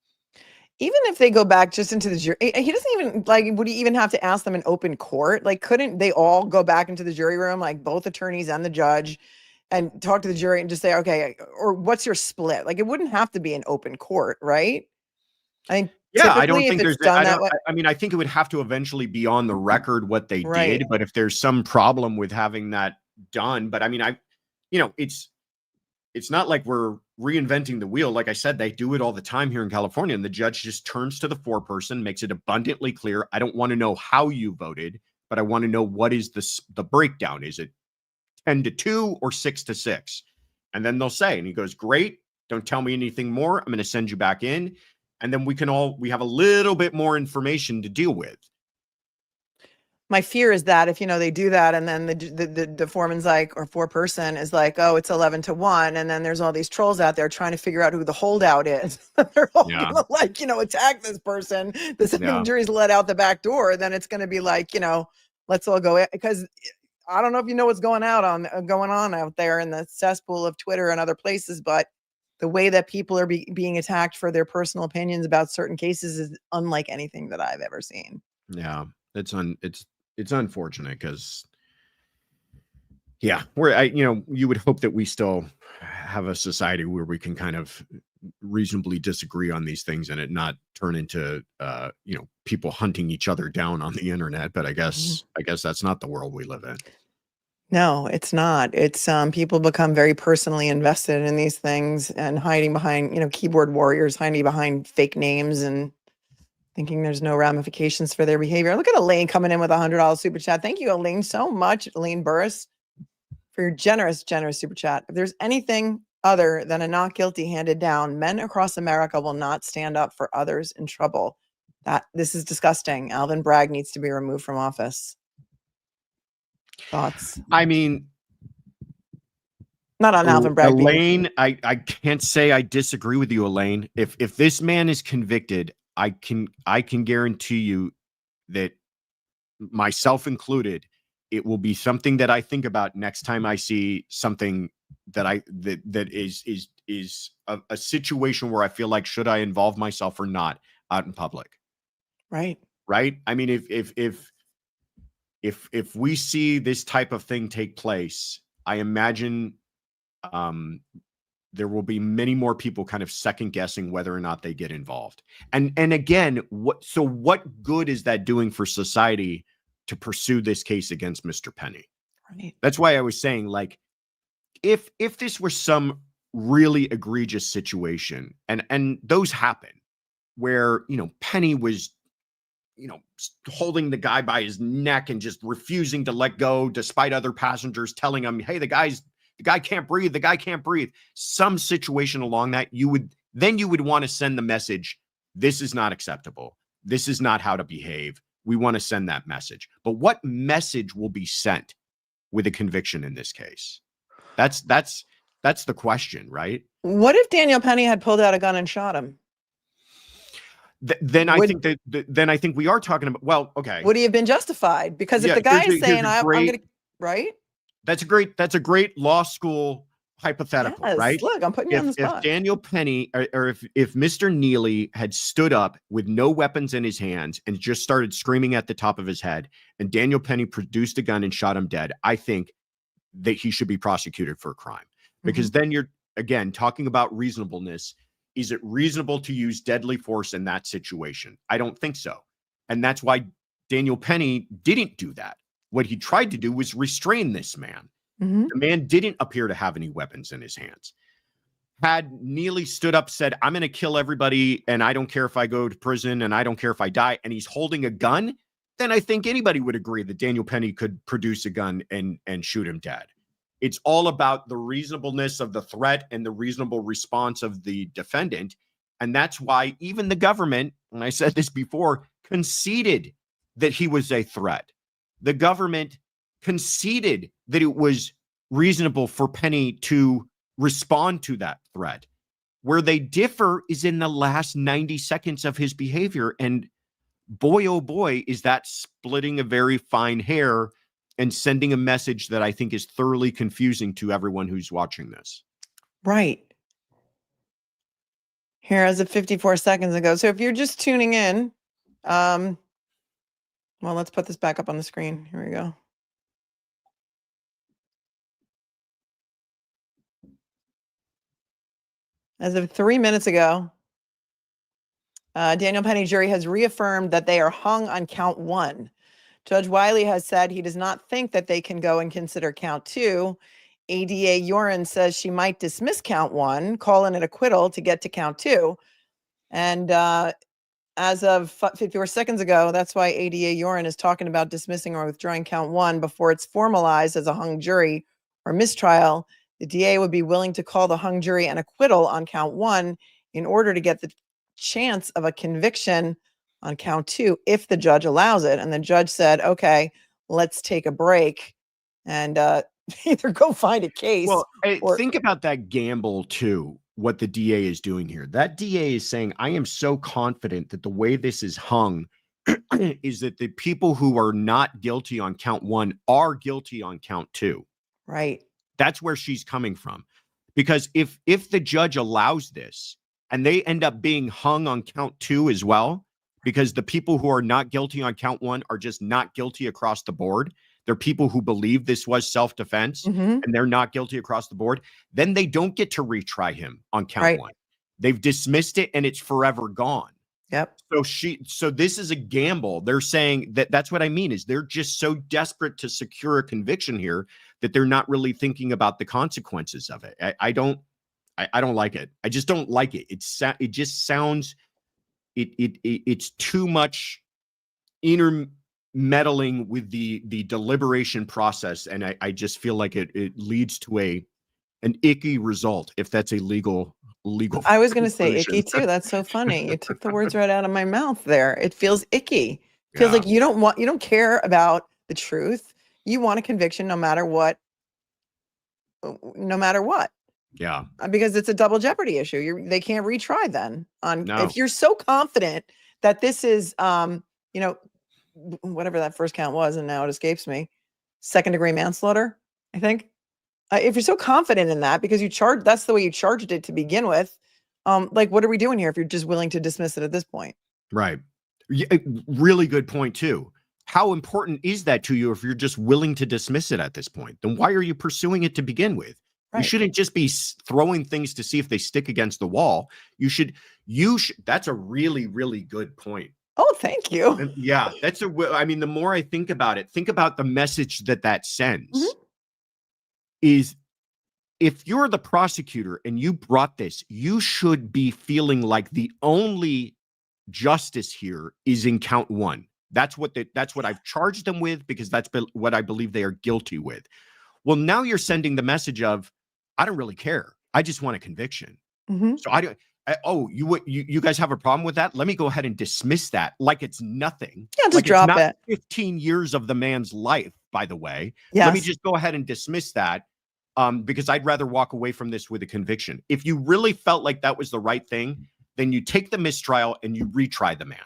Even if they go back just into the jury, he doesn't even would he even have to ask them in open court? Like, couldn't they all go back into the jury room, like both attorneys and the judge, and talk to the jury and just say, okay, or what's your split? Like, it wouldn't have to be an open court, right? I mean, yeah, I don't think there's done that way. I mean, I think it would have to eventually be on the record what they Right. did, but if there's some problem with having that done, but I mean, it's not like we're reinventing the wheel. Like I said, they do it all the time here in California, and the judge just turns to the foreperson, makes it abundantly clear. I don't want to know how you voted, but I want to know what is the breakdown. Is it 10-2 or 6-6? And then they'll say, and he goes, great. Don't tell me anything more. I'm going to send you back in. And then we have a little bit more information to deal with. My fear is that if, they do that, and then the foreman's like, or foreperson is like, oh, it's 11-1. And then there's all these trolls out there trying to figure out who the holdout is. They're all gonna attack this person. The jury's let out the back door. Then it's going to be like, let's all go, because I don't know if you know what's going on out there in the cesspool of Twitter and other places, but the way that people are being attacked for their personal opinions about certain cases is unlike anything that I've ever seen. Yeah, it's unfortunate, because you would hope that we still have a society where we can kind of reasonably disagree on these things and it not turn into people hunting each other down on the internet. But I guess that's not the world we live in. No, it's not. It's people become very personally invested in these things and hiding behind, keyboard warriors, hiding behind fake names and thinking there's no ramifications for their behavior. Look at Elaine coming in with $100 super chat. Thank you, Elaine, so much, Elaine Burris, for your generous super chat. If there's anything other than a not guilty handed down, men across America will not stand up for others in trouble. This is disgusting. Alvin Bragg needs to be removed from office. Thoughts? I mean, not on Alvin Bragg. Elaine, I can't say I disagree with you, Elaine. If this man is convicted, I can guarantee you that myself included, it will be something that I think about next time I see something that is a situation where I feel like, should I involve myself or not out in public? Right. Right. I mean, if we see this type of thing take place, I imagine there will be many more people kind of second guessing whether or not they get involved. And again, what good is that doing for society to pursue this case against Mr. Penny? Right. That's why I was saying, like, if this were some really egregious situation, and those happen, where, you know, Penny was, you know, holding the guy by his neck and just refusing to let go, despite other passengers telling him, hey, the guy can't breathe. The guy can't breathe. Some situation along that, you would want to send the message, this is not acceptable. This is not how to behave. We want to send that message. But what message will be sent with a conviction in this case? That's the question, right? What if Daniel Penny had pulled out a gun and shot him? Then I think we are talking about, well, okay. Would he have been justified? Because if the guy is saying, I'm going to, right? That's a great law school hypothetical, yes, right? Look, I'm putting you on the spot. If Daniel Penny, or if Mr. Neely had stood up with no weapons in his hands and just started screaming at the top of his head, and Daniel Penny produced a gun and shot him dead, I think that he should be prosecuted for a crime. Because then you're, again, talking about reasonableness. Is it reasonable to use deadly force in that situation? I don't think so. And that's why Daniel Penny didn't do that. What he tried to do was restrain this man. The man didn't appear to have any weapons in his hands. Had Neely stood up, said, I'm going to kill everybody, and I don't care if I go to prison, and I don't care if I die, and he's holding a gun, then I think anybody would agree that Daniel Penny could produce a gun and shoot him dead. It's all about the reasonableness of the threat and the reasonable response of the defendant. And that's why even the government, and I said this before, conceded that he was a threat. The government conceded that it was reasonable for Penny to respond to that threat. Where they differ is in the last 90 seconds of his behavior. And boy, oh boy, is that splitting a very fine hair and sending a message that I think is thoroughly confusing to everyone who's watching this. Right. Here, as of 54 seconds ago. So if you're just tuning in, well, let's put this back up on the screen. Here we go. As of 3 minutes ago, Daniel Penny jury has reaffirmed that they are hung on count 1. Judge Wiley has said he does not think that they can go and consider count 2. ADA Yoren says she might dismiss count 1, call in an acquittal to get to count 2. And as of 54 seconds ago, that's why ADA Yoren is talking about dismissing or withdrawing count 1 before it's formalized as a hung jury or mistrial. The DA would be willing to call the hung jury an acquittal on count 1 in order to get the chance of a conviction on count 2 if the judge allows it. And the judge said, okay, let's take a break and either go find a case. Well, think about that gamble too, what the DA is doing here. That DA is saying, I am so confident that the way this is hung is that the people who are not guilty on count 1 are guilty on count 2. Right. That's where she's coming from. Because if the judge allows this and they end up being hung on count 2 as well, because the people who are not guilty on count 1 are just not guilty across the board. They're people who believe this was self-defense and they're not guilty across the board. Then they don't get to retry him on count 1. They've dismissed it and it's forever gone. Yep. So this is a gamble. They're saying that's what I mean is they're just so desperate to secure a conviction here that they're not really thinking about the consequences of it. I don't like it. I just don't like it. It just sounds it's too much intermeddling with the deliberation process, and I just feel like it leads to an icky result if that's a legal. I was going to say icky too. That's so funny. You took the words right out of my mouth there. It feels icky. It feels like you don't care about the truth. You want a conviction no matter what. Yeah. Because it's a double jeopardy issue. They can't retry then if you're so confident that this is, whatever that first count was, and now it escapes me. Second-degree manslaughter, I think. If you're so confident in that, because that's the way you charged it to begin with. Like, what are we doing here if you're just willing to dismiss it at this point? Right. Yeah, really good point too. How important is that to you if you're just willing to dismiss it at this point? Then why are you pursuing it to begin with? Right. You shouldn't just be throwing things to see if they stick against the wall. You should. That's a really, really good point. Oh, thank you. And yeah, I mean, the more I think about it, think about the message that sends. Is if you're the prosecutor and you brought this, you should be feeling like the only justice here is in count one. That's what I've charged them with, because that's what I believe they are guilty with. Well, now you're sending the message of, I don't really care. I just want a conviction. So you guys have a problem with that? Let me go ahead and dismiss that like it's nothing. Yeah, just like drop it's not it. 15 years of the man's life, by the way. Yes. Let me just go ahead and dismiss that, because I'd rather walk away from this with a conviction. If you really felt like that was the right thing, then you take the mistrial and you retry the man.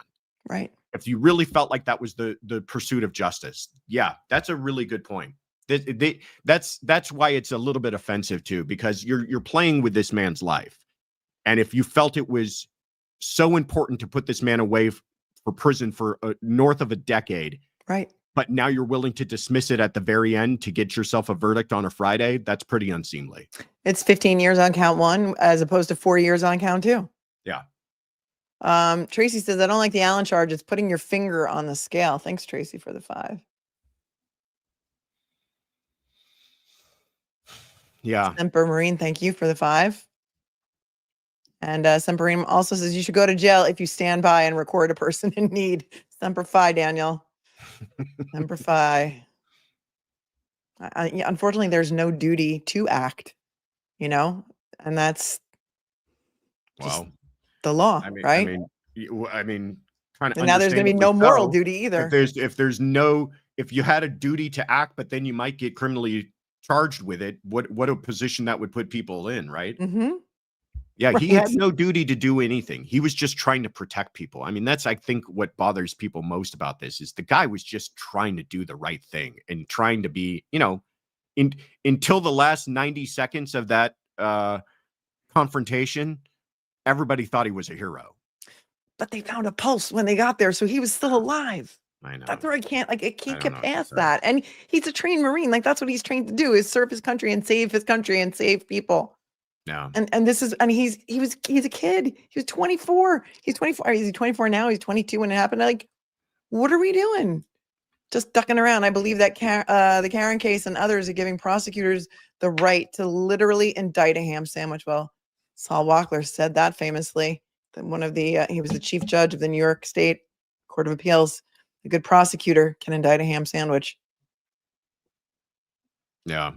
Right. If you really felt like that was the pursuit of justice. Yeah, that's a really good point. That's why it's a little bit offensive too, because you're playing with this man's life. And if you felt it was so important to put this man away for prison for north of a decade, right, but now you're willing to dismiss it at the very end to get yourself a verdict on a Friday, that's pretty unseemly. It's 15 years on count one as opposed to 4 years on count two. Yeah. Tracy says, I don't like the Allen charge. It's putting your finger on the scale. Thanks, Tracy, for the 5. Yeah. Semper Marine, thank you for the 5. And Semper Marine also says you should go to jail if you stand by and record a person in need. Semper Fi, Daniel. Semper Fi. Unfortunately, there's no duty to act, and that's just the law, right? I mean, trying to. And now there's going to be no moral duty either. If you had a duty to act, but then you might get criminally charged with it, what a position that would put people in, right? Mm-hmm. Yeah, he had no duty to do anything. He was just trying to protect people. I mean, that's, I think, what bothers people most about this is the guy was just trying to do the right thing and trying to be, until the last 90 seconds of that confrontation, everybody thought he was a hero. But they found a pulse when they got there, so he was still alive. I know. That's where I can't get past that. And he's a trained Marine. Like, that's what he's trained to do, is serve his country and save his country and save people. Yeah. And he's a kid. He was 24. He's 24. Is he 24 now? He's 22 when it happened. Like, what are we doing? Just ducking around. I believe that the Karen case and others are giving prosecutors the right to literally indict a ham sandwich. Well, Saul Wackler said that famously. That he was the chief judge of the New York State Court of Appeals. A good prosecutor can indict a ham sandwich. Yeah.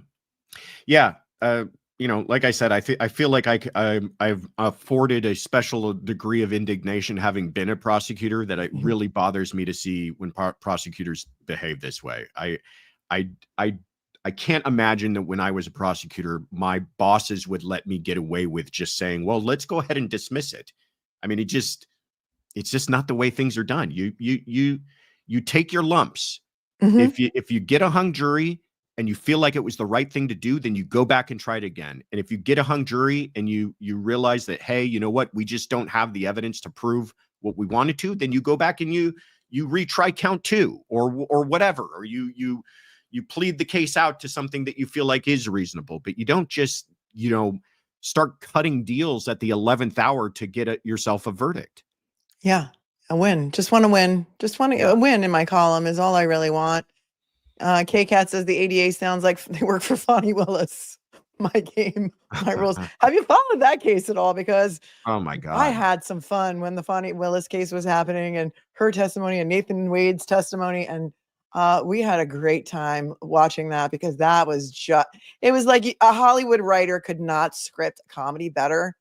Yeah. Like I said, I feel like I've afforded a special degree of indignation having been a prosecutor that it really bothers me to see when prosecutors behave this way. I can't imagine that when I was a prosecutor, my bosses would let me get away with just saying, well, let's go ahead and dismiss it. I mean, it's just not the way things are done. You take your lumps. Mm-hmm. If you get a hung jury and you feel like it was the right thing to do, then you go back and try it again. And if you get a hung jury and you realize that, hey, you know what, we just don't have the evidence to prove what we wanted to, then you go back and you retry count 2 or whatever, or you plead the case out to something that you feel like is reasonable, but you don't just, start cutting deals at the 11th hour to get yourself a verdict. Yeah. A win. Just want to win. Just want a win in my column is all I really want. K-Cat says the ADA sounds like they work for Fonnie Willis. My game, my rules. Have you followed that case at all? Because oh my God, I had some fun when the Fonnie Willis case was happening and her testimony and Nathan Wade's testimony. And we had a great time watching that, because that was it was like a Hollywood writer could not script a comedy better,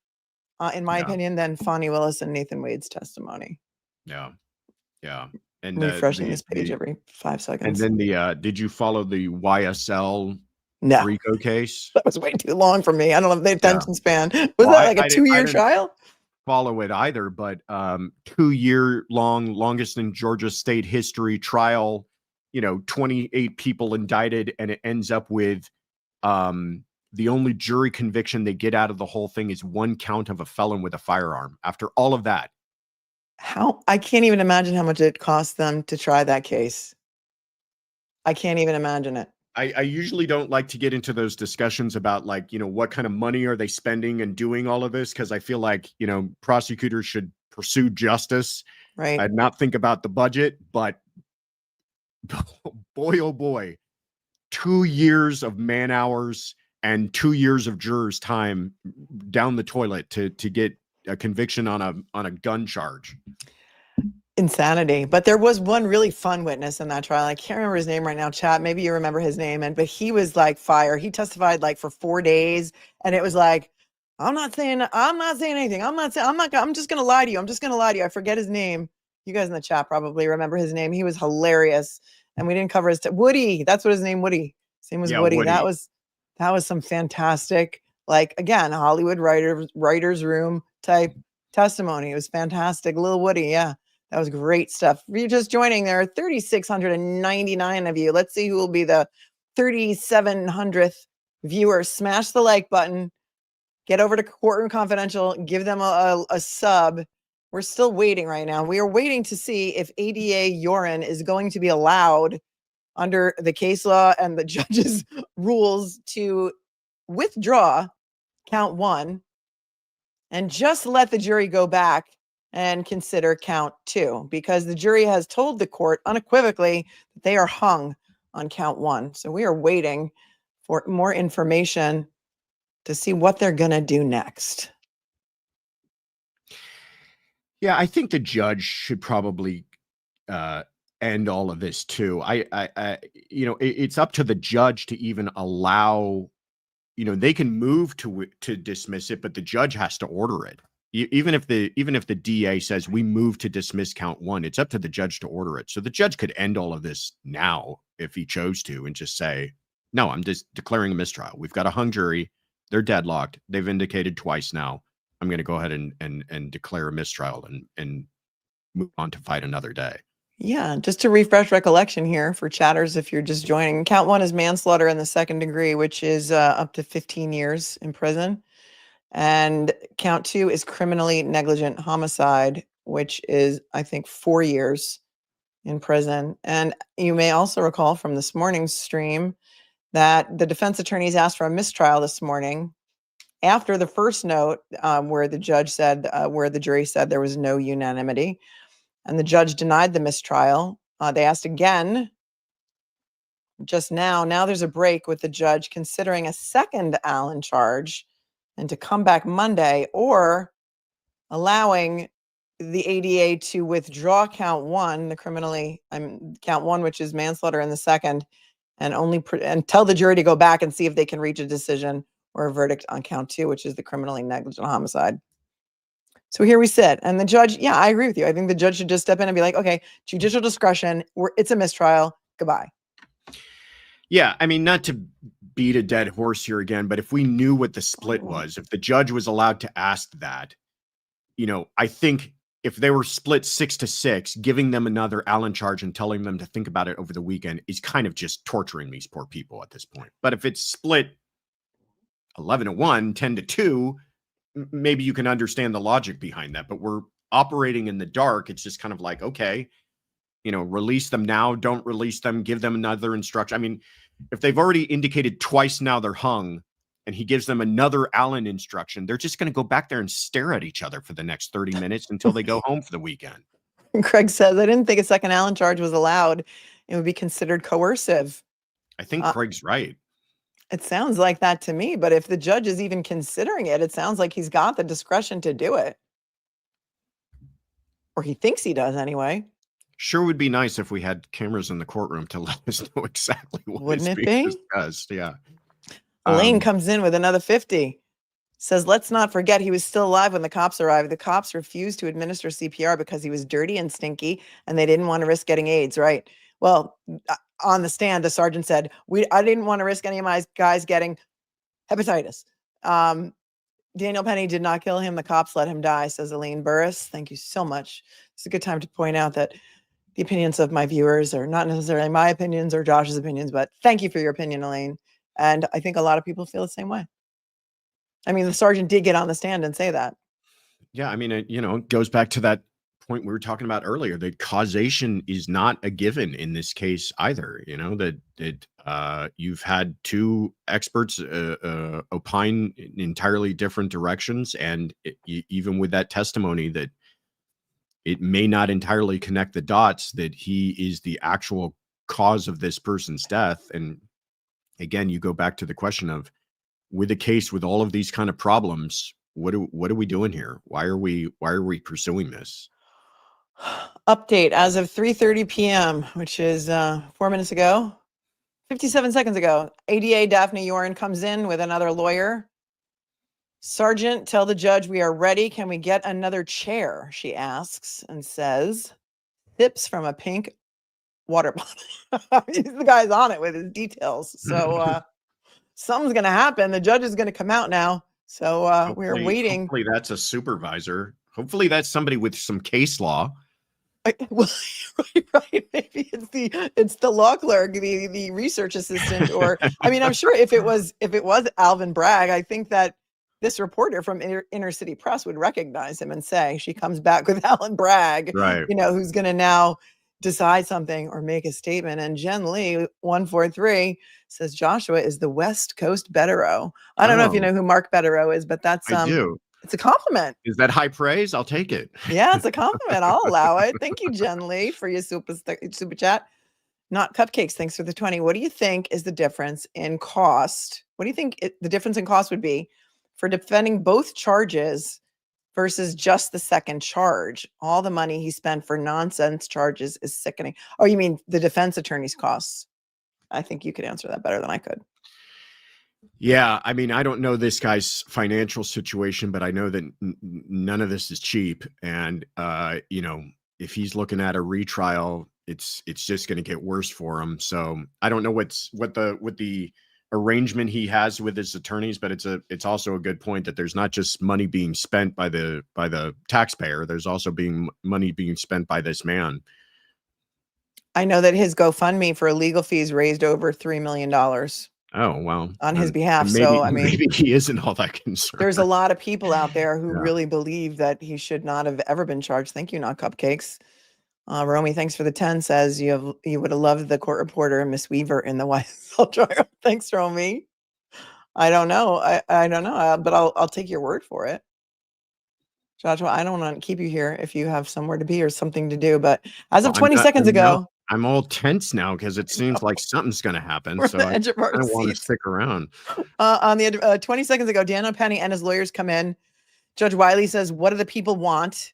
in my opinion, than Fonnie Willis and Nathan Wade's testimony. Yeah. Yeah. And refreshing this page every 5 seconds. And then did you follow the YSL RICO case? That was way too long for me. I don't have the attention span. Was that like a 2-year trial? follow it either, but 2-year long, longest in Georgia state history trial, 28 people indicted, and it ends up with the only jury conviction they get out of the whole thing is 1 count of a felon with a firearm. After all of that, I can't even imagine how much it cost them to try that case. I can't even imagine it. I usually don't like to get into those discussions about what kind of money are they spending and doing all of this, because I feel like, prosecutors should pursue justice. Right. I'd not think about the budget, but boy, oh boy, 2 years of man hours and 2 years of jurors' time down the toilet to get a conviction on a gun charge. Insanity. But there was one really fun witness in that trial. I can't remember his name right now, chat. Maybe you remember his name. But he was like fire. He testified like for 4 days. And it was like, I'm not saying anything. I'm just going to lie to you. I'm just going to lie to you. I forget his name. You guys in the chat probably remember his name. He was hilarious. And we didn't cover his Woody. That's what his name, Woody. His name was Woody. Woody. That was some fantastic, like, again, Hollywood writer's room type testimony. It was fantastic. Little Woody. Yeah. That was great stuff. If you're just joining, there are 3,699 of you. Let's see who will be the 3,700th viewer. Smash the like button. Get over to Courtroom Confidential. Give them a sub. We're still waiting right now. We are waiting to see if ADA urine is going to be allowed under the case law and the judge's rules to withdraw count 1 and just let the jury go back and consider count 2, because the jury has told the court unequivocally that they are hung on count 1. So we are waiting for more information to see what they're going to do next. Yeah, I think the judge should probably end all of this too. It's up to the judge to even allow, they can move to dismiss it, but the judge has to order it. Even if the DA says we move to dismiss count 1, it's up to the judge to order it. So the judge could end all of this now if he chose to and just say, no, I'm just declaring a mistrial. We've got a hung jury. They're deadlocked. They've indicated twice now. I'm going to go ahead and declare a mistrial and move on to fight another day. Yeah, just to refresh recollection here for chatters, if you're just joining, count 1 is manslaughter in the 2nd degree, which is up to 15 years in prison. And count 2 is criminally negligent homicide, which is, I think, 4 years in prison. And you may also recall from this morning's stream that the defense attorneys asked for a mistrial this morning after the first note where the judge said, where the jury said there was no unanimity, and the judge denied the mistrial. They asked again just now. Now there's a break with the judge considering a second Allen charge and to come back Monday, or allowing the ADA to withdraw count 1, the count 1, which is manslaughter in the 2nd, and and tell the jury to go back and see if they can reach a decision or a verdict on count 2, which is the criminally negligent homicide. So here we sit. And the judge, yeah, I agree with you. I think the judge should just step in and be like, okay, judicial discretion, it's a mistrial, goodbye. Yeah, I mean, not to beat a dead horse here again, but if we knew what the split was, if the judge was allowed to ask that, I think if they were split 6-6, giving them another Allen charge and telling them to think about it over the weekend is kind of just torturing these poor people at this point. But if it's split 11-1, 10-2, maybe you can understand the logic behind that. But we're operating in the dark. It's just kind of like, okay, release them now, don't release them, give them another instruction. I mean, if they've already indicated twice now they're hung and he gives them another Allen instruction, they're just going to go back there and stare at each other for the next 30 minutes until they go home for the weekend. Craig says, I didn't think a second Allen charge was allowed. It would be considered coercive. I think Craig's right. It sounds like that to me, but if the judge is even considering it, it sounds like he's got the discretion to do it. Or he thinks he does anyway. Sure would be nice if we had cameras in the courtroom to let us know exactly what Wouldn't is it being be? discussed. Yeah. Elaine comes in with another 50. Says, let's not forget he was still alive when the cops arrived. The cops refused to administer CPR because he was dirty and stinky and they didn't want to risk getting AIDS, right? Well, on the stand, the sergeant said, I didn't want to risk any of my guys getting hepatitis. Daniel Penny did not kill him. The cops let him die, says Elaine Burris. Thank you so much. It's a good time to point out that the opinions of my viewers are not necessarily my opinions or Josh's opinions, but thank you for your opinion, Elaine. And I think a lot of people feel the same way. I mean, the sergeant did get on the stand and say that. Yeah, I mean, it goes back to that point we were talking about earlier, that causation is not a given in this case either. That you've had two experts opine in entirely different directions, and even with that testimony, that it may not entirely connect the dots that he is the actual cause of this person's death. And again, you go back to the question of, with a case with all of these kind of problems, what are we doing here? Why are we pursuing this? Update as of 3:30 p.m., which is 4 minutes ago, 57 seconds ago. ADA Daphne Yoren comes in with another lawyer. Sergeant, tell the judge we are ready. Can we get another chair? She asks and says, sips from a pink water bottle. The guy's on it with his details. So something's going to happen. The judge is going to come out now. So we're waiting. Hopefully that's a supervisor. Hopefully that's somebody with some case law. Well, right. Maybe it's the law clerk, the research assistant, or I mean, I'm sure if it was Alvin Bragg, I think that this reporter from Inner City Press would recognize him and say, she comes back with Alan Bragg, right? Who's going to now decide something or make a statement. And Jen Lee 143 says Joshua is the West Coast Betterow. I don't know if you know who Mark Betterow is, but that's I do. It's a compliment. Is that high praise? I'll take it. Yeah, it's a compliment. I'll allow it. Thank you, Jen Lee, for your super chat. Not Cupcakes, thanks for the 20. What do you think is the difference in cost? What do you think the difference in cost would be for defending both charges versus just the second charge? All the money he spent for nonsense charges is sickening. Oh, you mean the defense attorney's costs? I think you could answer that better than I could. Yeah, I mean, I don't know this guy's financial situation, but I know that none of this is cheap. And if he's looking at a retrial, it's just going to get worse for him. So I don't know what the arrangement he has with his attorneys, but it's also a good point that there's not just money being spent by the taxpayer. There's also money being spent by this man. I know that his GoFundMe for legal fees raised over $3 million. Oh, wow. On his behalf. Maybe, so, I mean, maybe he isn't all that concerned. There's a lot of people out there who really believe that he should not have ever been charged. Thank you, Not Cupcakes. Romy, thanks for the 10, says you would have loved the court reporter, Miss Weaver, in the YSL trial. Thanks, Romy. I don't know. I don't know, but I'll take your word for it. Joshua, I don't want to keep you here if you have somewhere to be or something to do, but as of 20 seconds ago, I'm all tense now because it seems like something's going to happen. So I don't want to stick around. On the 20 seconds ago, Daniel Penny and his lawyers come in. Judge Wiley says, what do the people want?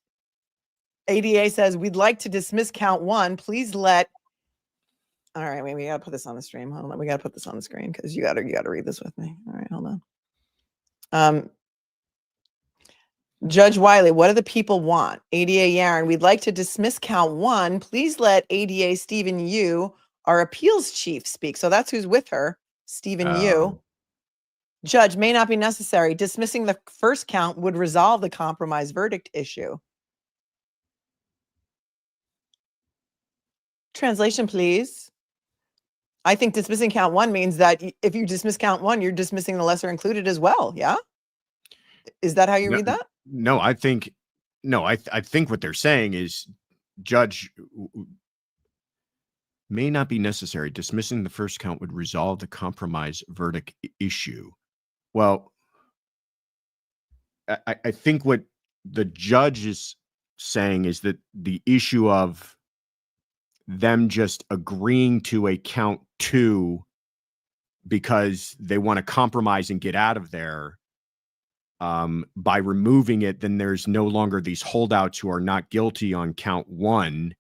ADA says, we'd like to dismiss count one. Please let. All right, wait, we got to put this on the stream. Hold on. We got to put this on the screen because you got to read this with me. All right, hold on. Judge Wiley, what do the people want? ADA Yaron, we'd like to dismiss count one. Please let ADA Stephen Yu, our appeals chief, speak. So that's who's with her, Stephen Yu. Judge, may not be necessary. Dismissing the first count would resolve the compromise verdict issue. Translation, please. I think dismissing count one means that if you dismiss count one, you're dismissing the lesser included as well. Yeah. Is that how you read that? No, I think what they're saying is, Judge, may not be necessary. Dismissing the first count would resolve the compromise verdict issue. Well, I think what the judge is saying is that the issue of them just agreeing to a count two because they want to compromise and get out of there, by removing it, then there's no longer these holdouts who are not guilty on count one.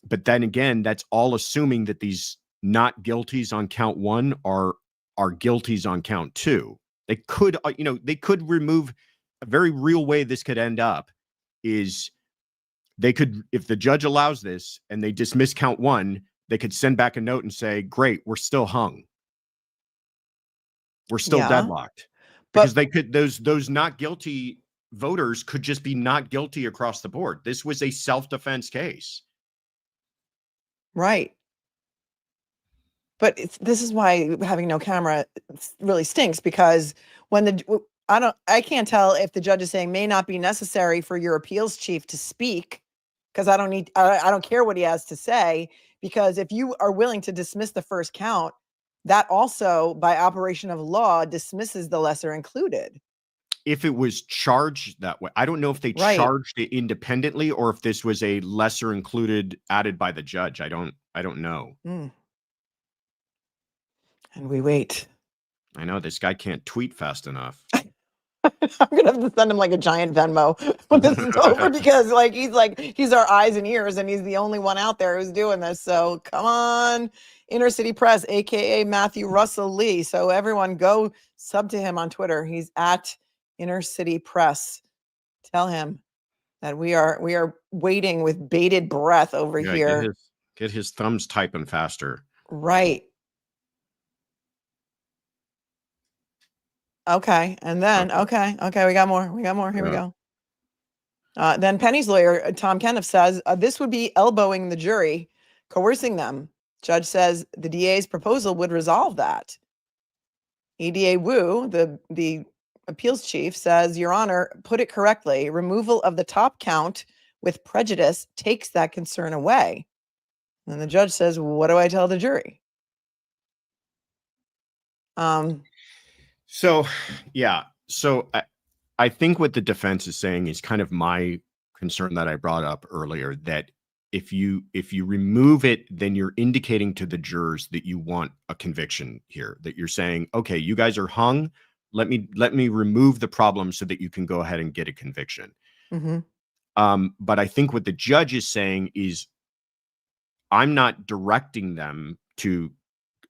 But then again, that's all assuming that these not guilties on count one are guilties on count two. They could, they could remove. A very real way this could end up is they could, if the judge allows this and they dismiss count one, they could send back a note and say, great, we're still hung. We're still deadlocked. because they could, those not guilty voters could just be not guilty across the board. This was a self-defense case. Right. But this is why having no camera really stinks, because when I can't tell if the judge is saying may not be necessary for your appeals chief to speak, because I don't care what he has to say, because if you are willing to dismiss the first count, that also by operation of law dismisses the lesser included. If it was charged that way, I don't know if they charged it independently or if this was a lesser included added by the judge. I don't know. And we wait. I know this guy can't tweet fast enough. I'm gonna have to send him like a giant Venmo when this is over, because he's our eyes and ears, and he's the only one out there who's doing this. So come on, Inner City Press, aka Matthew Russell Lee. So everyone go sub to him on Twitter. He's at Inner City Press. Tell him that we are waiting with bated breath over here. Get his thumbs typing faster. Right. Okay. And then, okay, we got more. Here we go. Then Penny's lawyer, Tom Kenneth, says this would be elbowing the jury, coercing them. Judge says the DA's proposal would resolve that. EDA Wu, the appeals chief, says, Your Honor, put it correctly. Removal of the top count with prejudice takes that concern away. And the judge says, what do I tell the jury? So, yeah. So I think what the defense is saying is kind of my concern that I brought up earlier, that if you remove it, then you're indicating to the jurors that you want a conviction here, that you're saying, okay, you guys are hung. Let me remove the problem so that you can go ahead and get a conviction. But I think what the judge is saying is, I'm not directing them to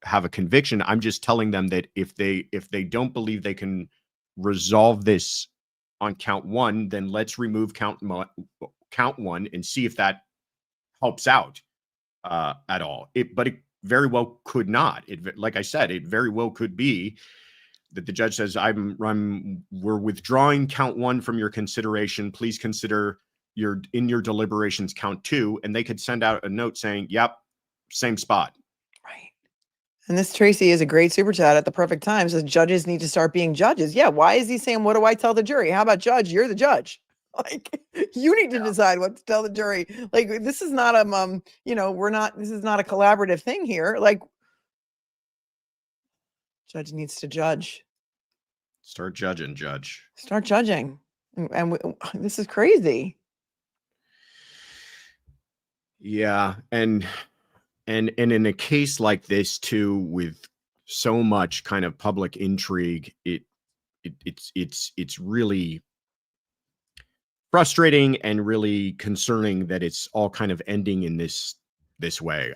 have a conviction. I'm just telling them that if they don't believe they can resolve this on count one, then let's remove count one and see if that helps out at all. But it very well could not. Like I said, it very well could be that the judge says, we're withdrawing count one from your consideration. Please consider in your deliberations count two, and they could send out a note saying, yep, same spot. Right. And this Tracy is a great super chat at the perfect time. Says judges need to start being judges. Yeah. Why is he saying, what do I tell the jury? How about judge? You're the judge. Like, you need to decide what to tell the jury. Like, this is not this is not a collaborative thing here. Like, judge needs to judge. Start judging, judge. Start judging. And this is crazy. Yeah. And in a case like this too, with so much kind of public intrigue, it's really frustrating and really concerning that it's all kind of ending in this way.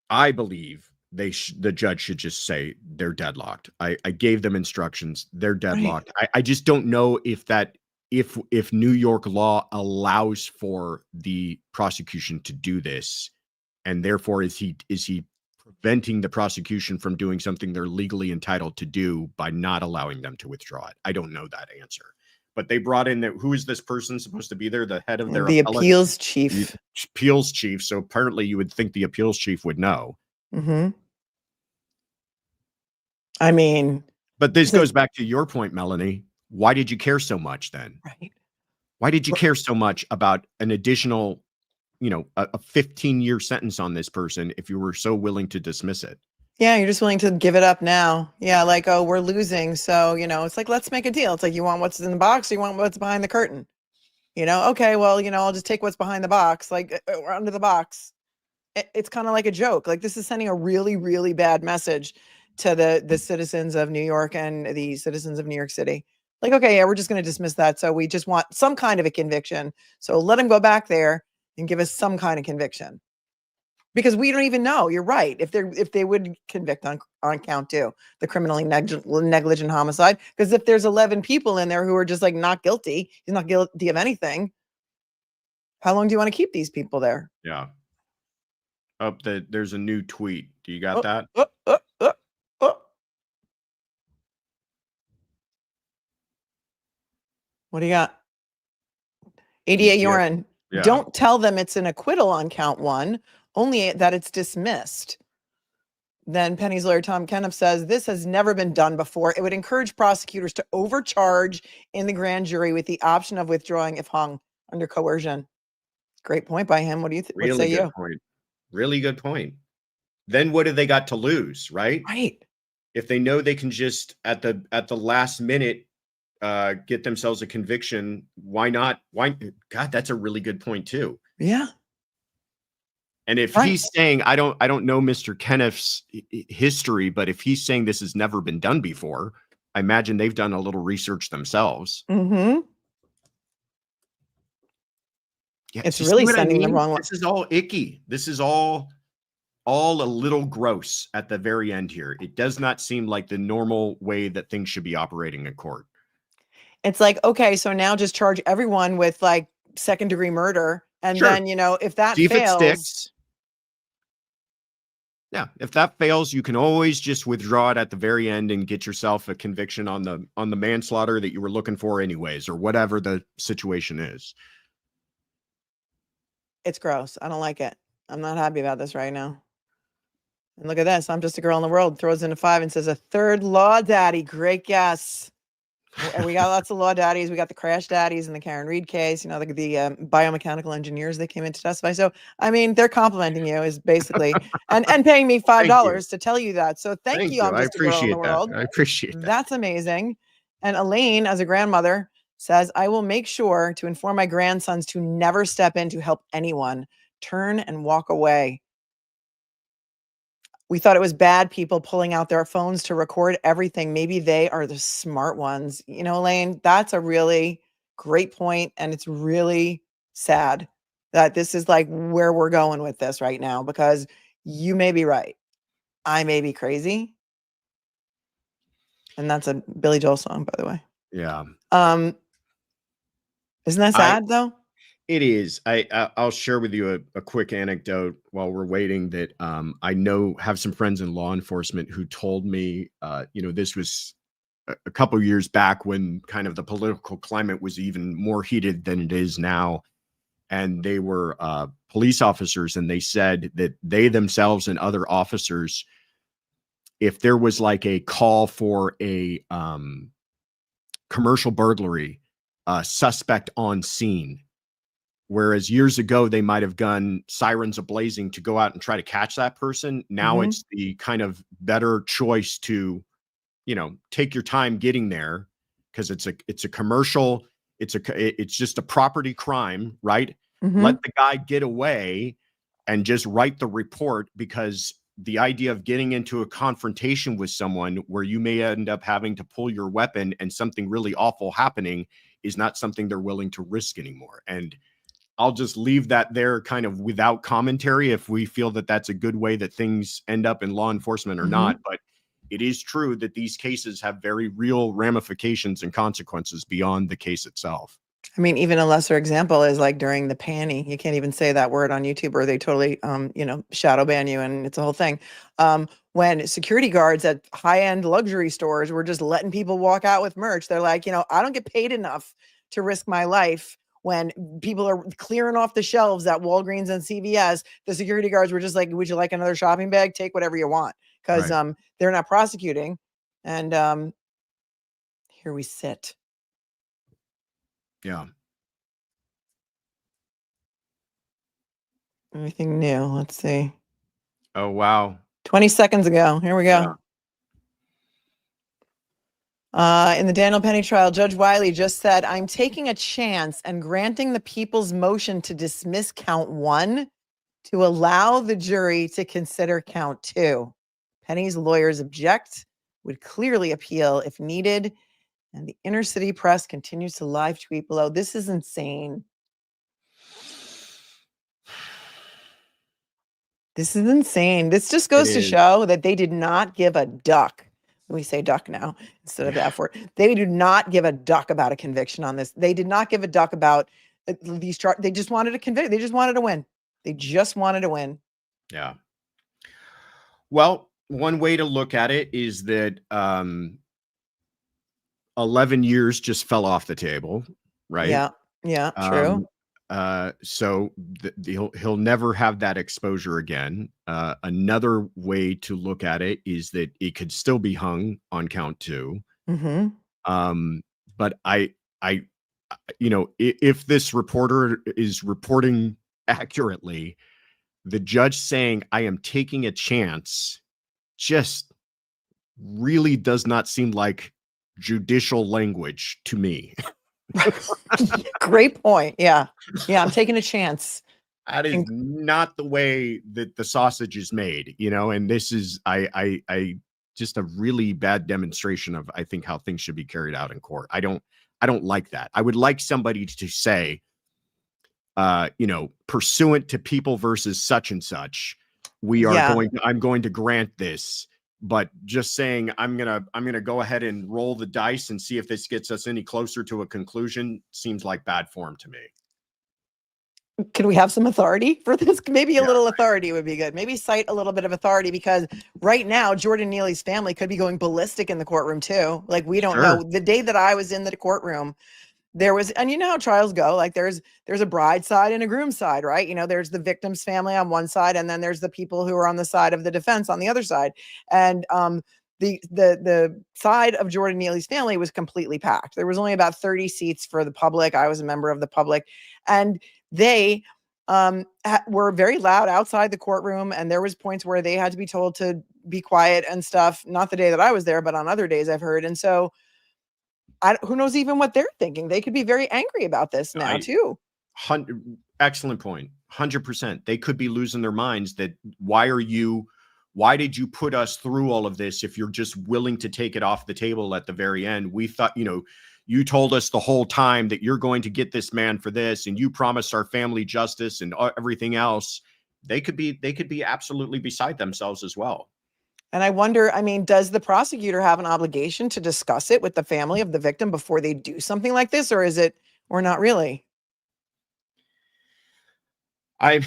I believe the judge should just say they're deadlocked. I gave them instructions. They're deadlocked. Right. I just don't know if New York law allows for the prosecution to do this, and therefore is he preventing the prosecution from doing something they're legally entitled to do by not allowing them to withdraw it. I don't know that answer. But they brought in who is this person supposed to be there? The head of their appeals chief. Appeals chief. So apparently you would think the appeals chief would know. I mean, but this goes back to your point, Melanie. Why did you care so much then? Right. Why did you care so much about an additional, a 15-year sentence on this person if you were so willing to dismiss it? Yeah, you're just willing to give it up now. Yeah, like, oh, we're losing. So, it's like, let's make a deal. It's like, you want what's in the box or you want what's behind the curtain? Okay, well, I'll just take what's behind the box, like, or under the box. It's kind of like a joke. Like, this is sending a really, really bad message to the citizens of New York and the citizens of New York City. Like, okay, yeah, we're just going to dismiss that. So we just want some kind of a conviction. So let him go back there and give us some kind of conviction. Because we don't even know. You're right. If they would convict on count two, the criminally negligent homicide. Because if there's 11 people in there who are just like not guilty, he's not guilty of anything. How long do you want to keep these people there? Yeah. There's a new tweet. Do you got that? What do you got? ADA urine. Yeah. Don't tell them it's an acquittal on count 1, only that it's dismissed. Then Penny's lawyer, Tom Kenneth, says this has never been done before. It would encourage prosecutors to overcharge in the grand jury with the option of withdrawing if hung under coercion. Great point by him. What do you think? Really good point. Really good point. Then what do they got to lose, right? Right. If they know they can just at the last minute get themselves a conviction, why not? God, that's a really good point too. Yeah. And if he's saying, I don't know Mr. Kenneth's history, but if he's saying this has never been done before, I imagine they've done a little research themselves. Mm-hmm. Yeah, it's really sending the wrong one. This is all icky. This is all a little gross at the very end here. It does not seem like the normal way that things should be operating in court. It's like, okay, so now just charge everyone with like second-degree murder. And then, if that fails, it sticks. Yeah, if that fails, you can always just withdraw it at the very end and get yourself a conviction on the manslaughter that you were looking for anyways, or whatever the situation is. It's gross. I don't like it. I'm not happy about this right now. And look at this. I'm just a girl in the world. Throws in a 5 and says a third law daddy. Great guess. And we got lots of law daddies. We got the crash daddies in the Karen Reed case, the biomechanical engineers that came in to testify. So, I mean, they're complimenting you is basically, and paying me $5 to tell you that. So thank you. I'm just a girl in the world. I appreciate that. That's amazing. And Elaine, as a grandmother, says, I will make sure to inform my grandsons to never step in to help anyone. Turn and walk away. We thought it was bad people pulling out their phones to record everything. Maybe they are the smart ones. Elaine, that's a really great point. And it's really sad that this is like where we're going with this right now, because you may be right. I may be crazy. And that's a Billy Joel song, by the way. Yeah. Isn't that sad though? It is. I'll share with you a quick anecdote while we're waiting that I have some friends in law enforcement who told me, this was a couple of years back when kind of the political climate was even more heated than it is now. And they were police officers, and they said that they themselves and other officers, if there was like a call for a commercial burglary, suspect on scene, whereas years ago, they might have gone sirens ablazing to go out and try to catch that person. Now it's the kind of better choice to, take your time getting there, because it's a commercial, it's just a property crime, right? Let the guy get away and just write the report, because the idea of getting into a confrontation with someone where you may end up having to pull your weapon and something really awful happening is not something they're willing to risk anymore. And I'll just leave that there kind of without commentary if we feel that that's a good way that things end up in law enforcement or not. But it is true that these cases have very real ramifications and consequences beyond the case itself. I mean, even a lesser example is like during the panty. You can't even say that word on YouTube, or they totally, shadow ban you, and it's a whole thing. When security guards at high-end luxury stores were just letting people walk out with merch, they're like, I don't get paid enough to risk my life. When people are clearing off the shelves at Walgreens and CVS, the security guards were just like, would you like another shopping bag? Take whatever you want. Because they're not prosecuting. And here we sit. Yeah. Anything new? Let's see. Oh, wow. 20 seconds ago. Here we go. Yeah. In the Daniel Penny trial, Judge Wiley just said, I'm taking a chance and granting the people's motion to dismiss count 1 to allow the jury to consider count 2. Penny's lawyers object, would clearly appeal if needed. And the inner city press continues to live tweet below. This is insane. This is insane. This just goes to show that they did not give a duck. We say duck now instead of the F word. They do not give a duck about a conviction on this. They did not give a duck about these charges. They just wanted to convict. They just wanted to win. They just wanted to win. Yeah. Well, one way to look at it is that 11 years just fell off the table. right? Yeah. Yeah. True. Um, so he'll never have that exposure again. Another way to look at it is that it could still be hung on count 2. Mm-hmm. Um, but I, if this reporter is reporting accurately, the judge saying I am taking a chance just really does not seem like judicial language to me. Great point. Yeah. Yeah. I'm taking a chance. That is not the way that the sausage is made, and this is I just a really bad demonstration of, I think, how things should be carried out in court. I don't like that. I would like somebody to say, pursuant to People versus such and such, I'm going to grant this, but just saying I'm gonna go ahead and roll the dice and see if this gets us any closer to a conclusion seems like bad form to me. Can we have some authority for this? Maybe a little authority would be good. Maybe cite a little bit of authority, because right now Jordan Neely's family could be going ballistic in the courtroom too. Like, we don't know. The day that I was in the courtroom, there was, and you know how trials go, like there's a bride side and a groom side, right? There's the victim's family on one side, and then there's the people who are on the side of the defense on the other side. And the side of Jordan Neely's family was completely packed. There was only about 30 seats for the public. I was a member of the public, and they were very loud outside the courtroom, and there was points where they had to be told to be quiet and stuff. Not the day that I was there, but on other days I've heard. And so who knows even what they're thinking? They could be very angry about this now too. Excellent point. 100%. They could be losing their minds that why did you put us through all of this if you're just willing to take it off the table at the very end? We thought, you told us the whole time that you're going to get this man for this, and you promised our family justice and everything else. They could be absolutely beside themselves as well. And I wonder, does the prosecutor have an obligation to discuss it with the family of the victim before they do something like this, or not really? I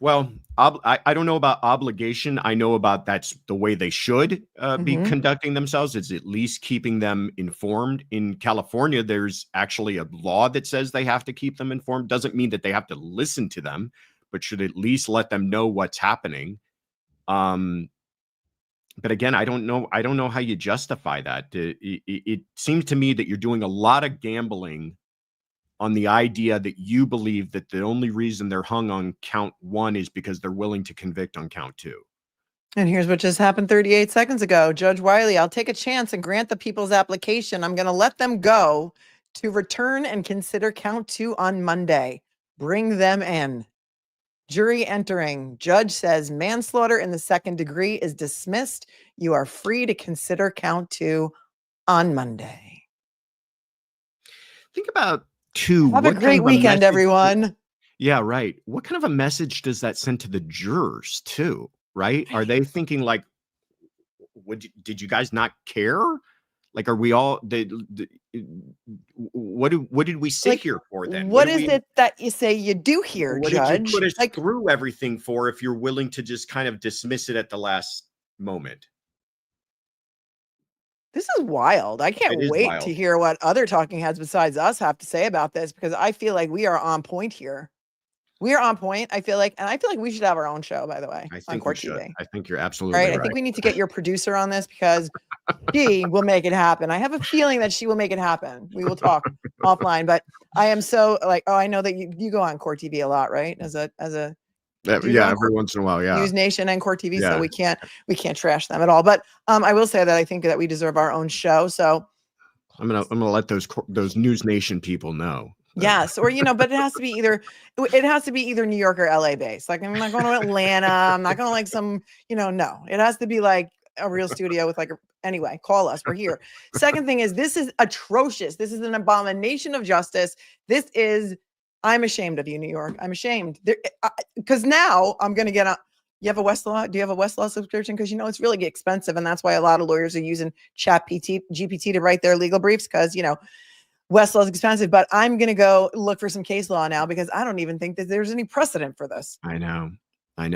don't know about obligation. I know about that's the way they should be conducting themselves. It's at least keeping them informed. In California, there's actually a law that says they have to keep them informed. Doesn't mean that they have to listen to them, but should at least let them know what's happening. But again, I don't know how you justify that. It seems to me that you're doing a lot of gambling on the idea that you believe that the only reason they're hung on count 1 is because they're willing to convict on count 2. And here's what just happened 38 seconds ago. Judge Wiley, I'll take a chance and grant the people's application. I'm going to let them go to return and consider count 2 on Monday. Bring them in. Jury entering. Judge says manslaughter in the second degree is dismissed. You are free to consider count 2 on Monday. Think about 2. Have a great weekend, everyone. Yeah, right. What kind of a message does that send to the jurors too? Right? Are they thinking like, did you guys not care? Like, are we all what did we sit here for then? What is it that you say you do here, what Judge? Did you put us through everything for if you're willing to just kind of dismiss it at the last moment? This is wild. I can't wait to hear what other talking heads besides us have to say about this, because I feel like we are on point here. We are on point. I feel like we should have our own show, by the way, on Court TV. I think you're absolutely right. I think we need to get your producer on this, because she will make it happen. I have a feeling that she will make it happen. We will talk offline, but I am so I know that you go on Court TV a lot, right? As a every once in a while, News Nation and Court TV, so we can't trash them at all. But I will say that I think that we deserve our own show. So I'm gonna let those News Nation people know. Yes, or but it has to be either New York or LA based. Like, I'm not going to Atlanta. I'm not going to like some, no. It has to be like a real studio with anyway, call us. We're here. Second thing is, this is atrocious. This is an abomination of justice. I'm ashamed of you, New York. I'm ashamed. Because now I'm going to get you have a Westlaw? Do you have a Westlaw subscription? Because it's really expensive, and that's why a lot of lawyers are using GPT to write their legal briefs, because Westlaw is expensive. But I'm going to go look for some case law now, because I don't even think that there's any precedent for this. I know. I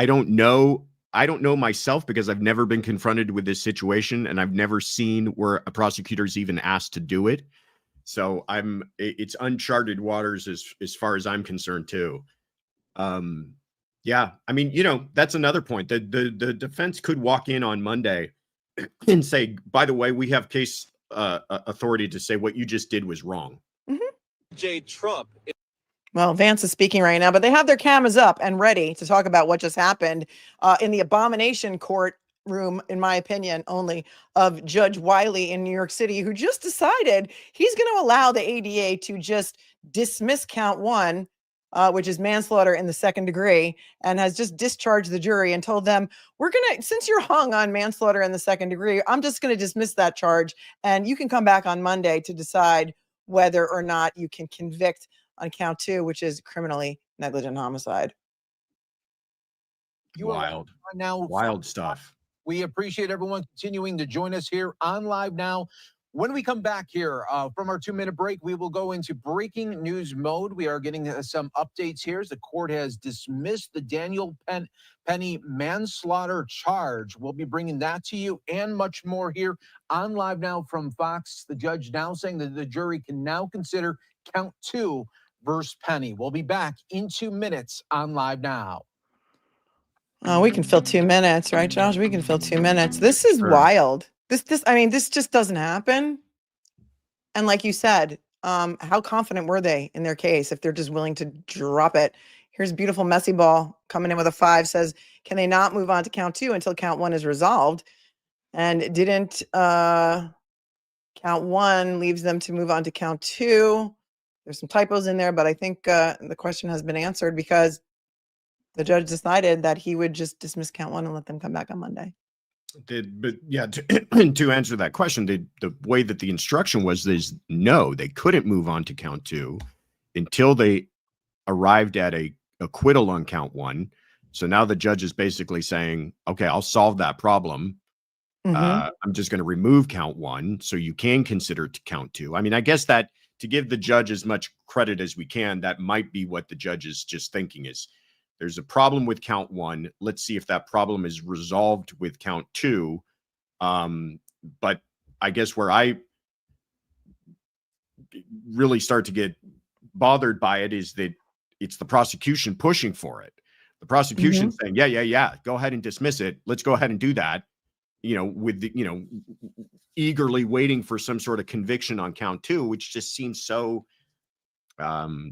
don't know myself, because I've never been confronted with this situation, and I've never seen where a prosecutor's even asked to do it. So it's uncharted waters as far as I'm concerned too. Yeah, I mean, that's another point. The defense could walk in on Monday and say, by the way, we have case authority to say what you just did was wrong. J. Trump. Well, Vance is speaking right now, but they have their cameras up and ready to talk about what just happened in the abomination court room, in my opinion, only of Judge Wiley in New York City, who just decided he's going to allow the ADA to just dismiss count one, which is manslaughter in the second degree, and has just discharged the jury and told them, since you're hung on manslaughter in the second degree, I'm just going to dismiss that charge. And you can come back on Monday to decide whether or not you can convict on count two, which is criminally negligent homicide. Wild. Now, wild stuff. We appreciate everyone continuing to join us here on Live Now. When we come back here from our 2-minute break, we will go into breaking news mode. We are getting some updates here as the court has dismissed the Daniel Penny manslaughter charge. We'll be bringing that to you and much more here on Live Now from Fox. The judge now saying that the jury can now consider count two versus Penny. We'll be back in 2 minutes on Live Now. Oh, we can fill 2 minutes, right, Josh? We can fill 2 minutes. This is wild. This just doesn't happen. And like you said, how confident were they in their case if they're just willing to drop it? Here's beautiful messy ball coming in with a 5, says, can they not move on to count two until count one is resolved? And didn't count one leaves them to move on to count two. There's some typos in there, but I think the question has been answered because the judge decided that he would just dismiss count one and let them come back on Monday. But yeah, to answer that question, the way that the instruction was is no, they couldn't move on to count two until they arrived at a acquittal on count one. So now the judge is basically saying, okay, I'll solve that problem. I'm just going to remove count one so you can consider to count two. I mean, I guess that to give the judge as much credit as we can, that might be what the judge is just thinking is, there's a problem with count one. Let's see if that problem is resolved with count two. But I guess where I really start to get bothered by it is that it's the prosecution pushing for it. The prosecution saying, yeah, go ahead and dismiss it. Let's go ahead and do that. With the, eagerly waiting for some sort of conviction on count two, which just seems so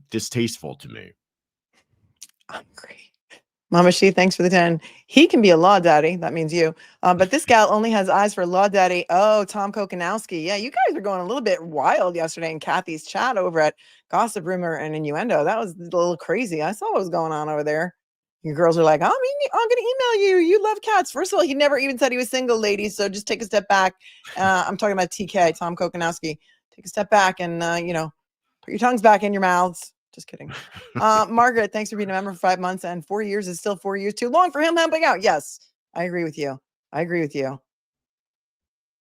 distasteful to me. I'm great. Mama She, thanks for the 10. He can be a law daddy. That means you. But this gal only has eyes for law daddy. Oh, Tom Kokanowski. Yeah, you guys were going a little bit wild yesterday in Kathy's chat over at Gossip Rumor and Innuendo. That was a little crazy. I saw what was going on over there. You girls are like, I'm going to email you. You love cats. First of all, he never even said he was single, ladies. So just take a step back. I'm talking about TK, Tom Kokanowski. Take a step back and, put your tongues back in your mouths. Just kidding. Margaret, thanks for being a member for 5 months, and 4 years is still 4 years too long for him helping out. Yes, I agree with you.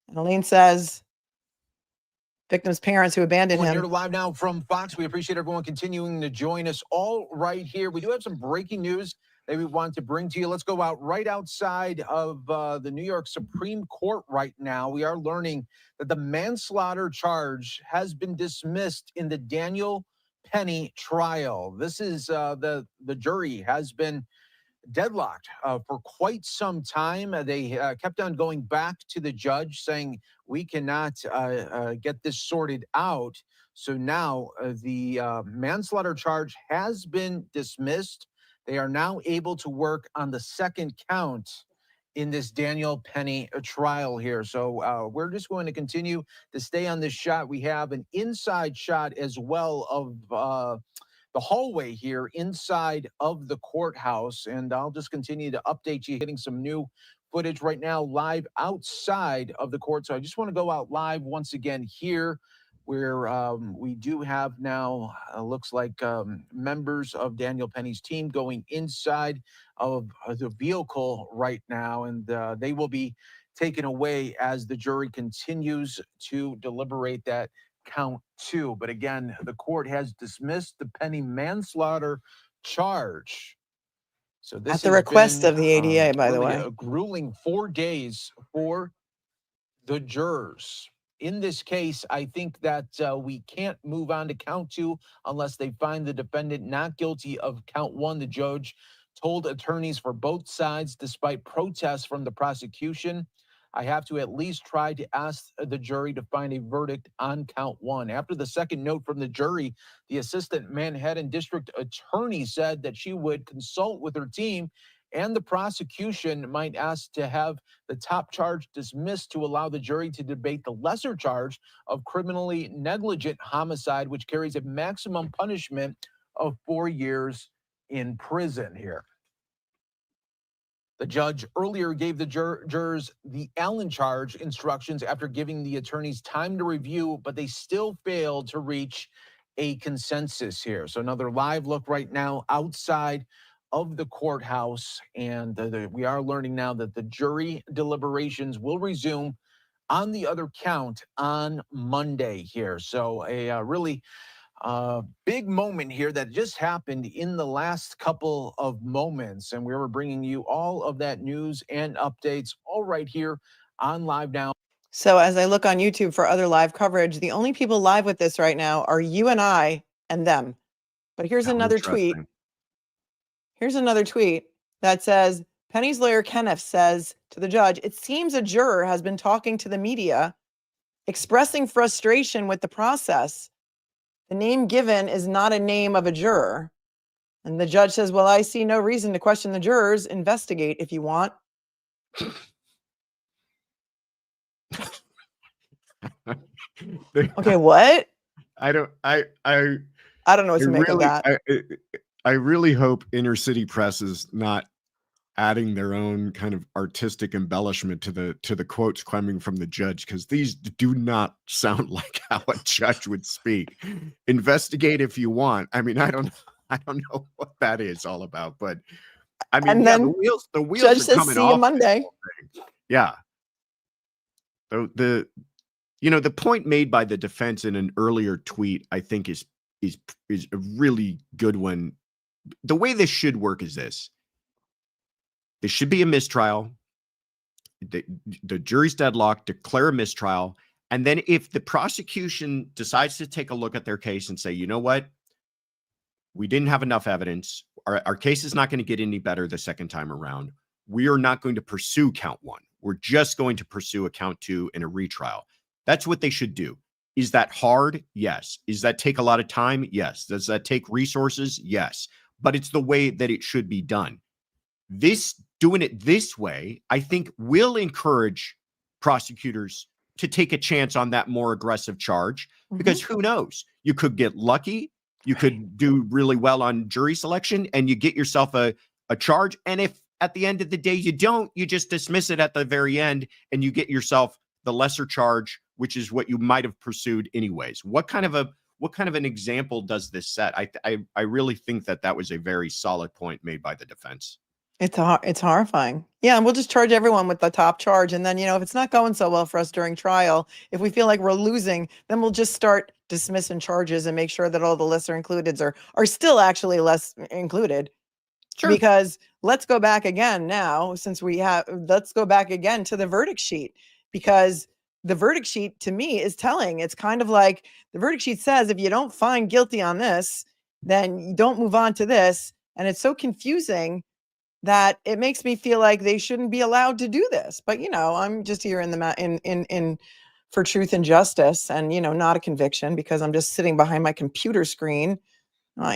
And Elaine says, victims' parents who abandoned him. Here live now from Fox. We appreciate everyone continuing to join us all right here. We do have some breaking news that we want to bring to you. Let's go out right outside of the New York Supreme Court right now. We are learning that the manslaughter charge has been dismissed in the Daniel Penny trial. This is the jury has been deadlocked for quite some time. They kept on going back to the judge saying, we cannot get this sorted out. So now the manslaughter charge has been dismissed. They are now able to work on the second count in this Daniel Penny trial here. So we're just going to continue to stay on this shot. We have an inside shot as well of the hallway here inside of the courthouse. And I'll just continue to update you, getting some new footage right now live outside of the court. So I just want to go out live once again here where we do have now, looks like members of Daniel Penny's team going inside of the vehicle right now, and they will be taken away as the jury continues to deliberate that count two. But again, the court has dismissed the Penny manslaughter charge. So this at the request of the ADA, by the way. A grueling 4 days for the jurors in this case, I think that we can't move on to count 2 unless they find the defendant not guilty of count 1. The judge told attorneys for both sides, despite protests from the prosecution, I have to at least try to ask the jury to find a verdict on count 1. After the second note from the jury, the assistant Manhattan district attorney said that she would consult with her team and the prosecution might ask to have the top charge dismissed to allow the jury to debate the lesser charge of criminally negligent homicide, which carries a maximum punishment of 4 years in prison here. The judge earlier gave the jurors the Allen charge instructions after giving the attorneys time to review, but they still failed to reach a consensus here. So another live look right now outside of the courthouse, and we are learning now that the jury deliberations will resume on the other count on Monday here. So a really big moment here that just happened in the last couple of moments, and we were bringing you all of that news and updates all right here on Live Now. So as I look on YouTube for other live coverage, the only people live with this right now are you and I and them. But here's another tweet. Here's another tweet that says, Penny's lawyer Kenneth says to the judge, it seems a juror has been talking to the media, expressing frustration with the process. The name given is not a name of a juror. And the judge says, well, I see no reason to question the jurors. Investigate if you want. Okay, what? I don't know what to make of that. I really hope inner city press is not adding their own kind of artistic embellishment to the quotes coming from the judge, because these do not sound like how a judge would speak. Investigate if you want. I mean, I don't know what that is all about, but I mean, and then the wheels judge are says, coming see off you Monday. Yeah. The point made by the defense in an earlier tweet, I think is a really good one. The way this should work is this. There should be a mistrial. The jury's deadlocked, declare a mistrial. And then if the prosecution decides to take a look at their case and say, you know what? We didn't have enough evidence. Our case is not going to get any better the second time around. We are not going to pursue count 1. We're just going to pursue a count 2 in a retrial. That's what they should do. Is that hard? Yes. Does that take a lot of time? Yes. Does that take resources? Yes. But it's the way that it should be done. Doing it this way, I think, will encourage prosecutors to take a chance on that more aggressive charge, because who knows? You could get lucky. You could do really well on jury selection and you get yourself a charge. And if at the end of the day you don't, you just dismiss it at the very end and you get yourself the lesser charge, which is what you might have pursued anyways. What kind of an example does this set? I really think that was a very solid point made by the defense. It's horrifying. Yeah, and we'll just charge everyone with the top charge. And then, if it's not going so well for us during trial, if we feel like we're losing, then we'll just start dismissing charges and make sure that all the lesser includeds are still actually less included. Sure. Because let's go back again now, let's go back again to the verdict sheet, because the verdict sheet to me is telling. It's kind of like the verdict sheet says, if you don't find guilty on this, then you don't move on to this. And it's so confusing that it makes me feel like they shouldn't be allowed to do this. But, I'm just here in for truth and justice, and, not a conviction, because I'm just sitting behind my computer screen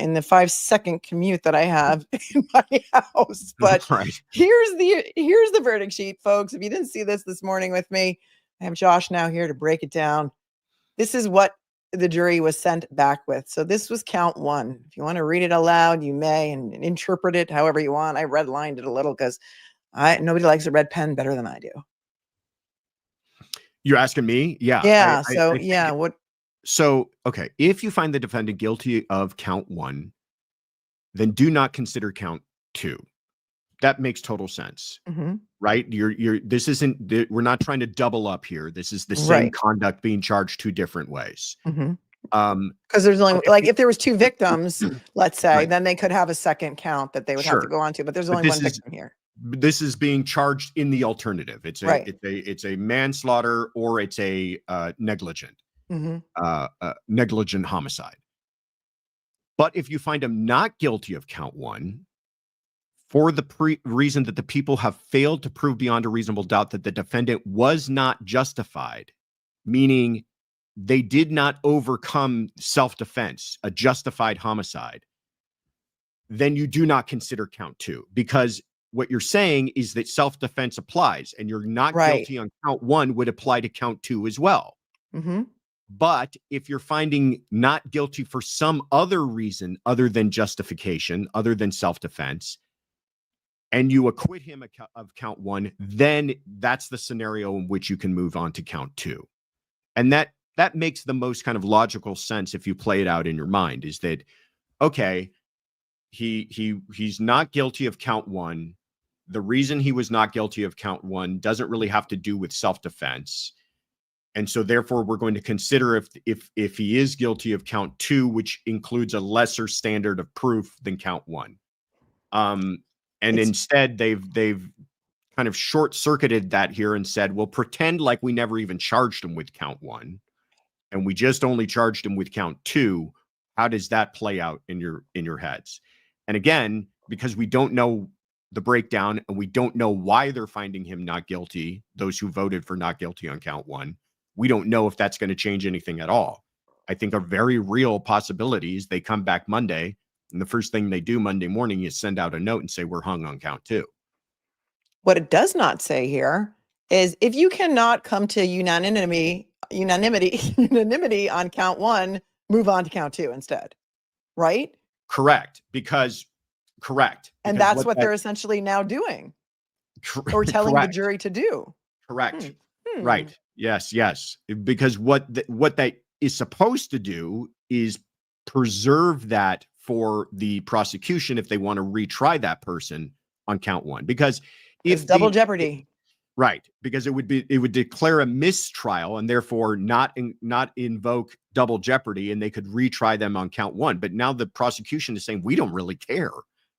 in the 5-second commute that I have in my house. But right. Here's the verdict sheet, folks. If you didn't see this morning with me, I have Josh now here to break it down. This is what the jury was sent back with. So this was count 1. If you want to read it aloud, you may, and interpret it however you want. I redlined it a little because nobody likes a red pen better than I do. You're asking me? Yeah. Yeah. So, okay. If you find the defendant guilty of count 1, then do not consider count 2. That makes total sense, right? We're not trying to double up here. This is the same conduct being charged 2 different ways. Because there's only if there was 2 victims, let's say, then they could have a second count that they would have to go on to, but there's only one victim here. This is being charged in the alternative. It's a Right. it's a manslaughter, or it's a negligent negligent homicide. But if you find him not guilty of count one, for the reason that the people have failed to prove beyond a reasonable doubt that the defendant was not justified, meaning they did not overcome self-defense, a justified homicide, then you do not consider count two, because what you're saying is that self-defense applies, and you're not guilty on count one would apply to count two as well. Mm-hmm. But if you're finding not guilty for some other reason other than justification, other than self-defense, and you acquit him of count one, then that's the scenario in which you can move on to count two. And that makes the most kind of logical sense if you play it out in your mind, is that, okay, he's not guilty of count one. The reason he was not guilty of count one doesn't really have to do with self-defense. And so therefore we're going to consider if he is guilty of count two, which includes a lesser standard of proof than count one. Instead they've kind of short-circuited that here and said, well, pretend like we never even charged him with count one, and we just only charged him with count two. How does that play out in your heads? And again, because we don't know the breakdown and we don't know why they're finding him not guilty, those who voted for not guilty on count one, we don't know if that's going to change anything at all. I think a very real possibility is they come back Monday, and the first thing they do Monday morning is send out a note and say, we're hung on count two. What it does not say here is, if you cannot come to unanimity on count one, move on to count two instead, right? Correct. And that's what they're essentially now doing, or telling the jury to do. Correct. Right. Yes. Because what that is supposed to do is preserve that for the prosecution if they want to retry that person on count one. Because it's double jeopardy. Right. Because it would declare a mistrial and therefore not invoke double jeopardy, and they could retry them on count one. But now the prosecution is saying, we don't really care.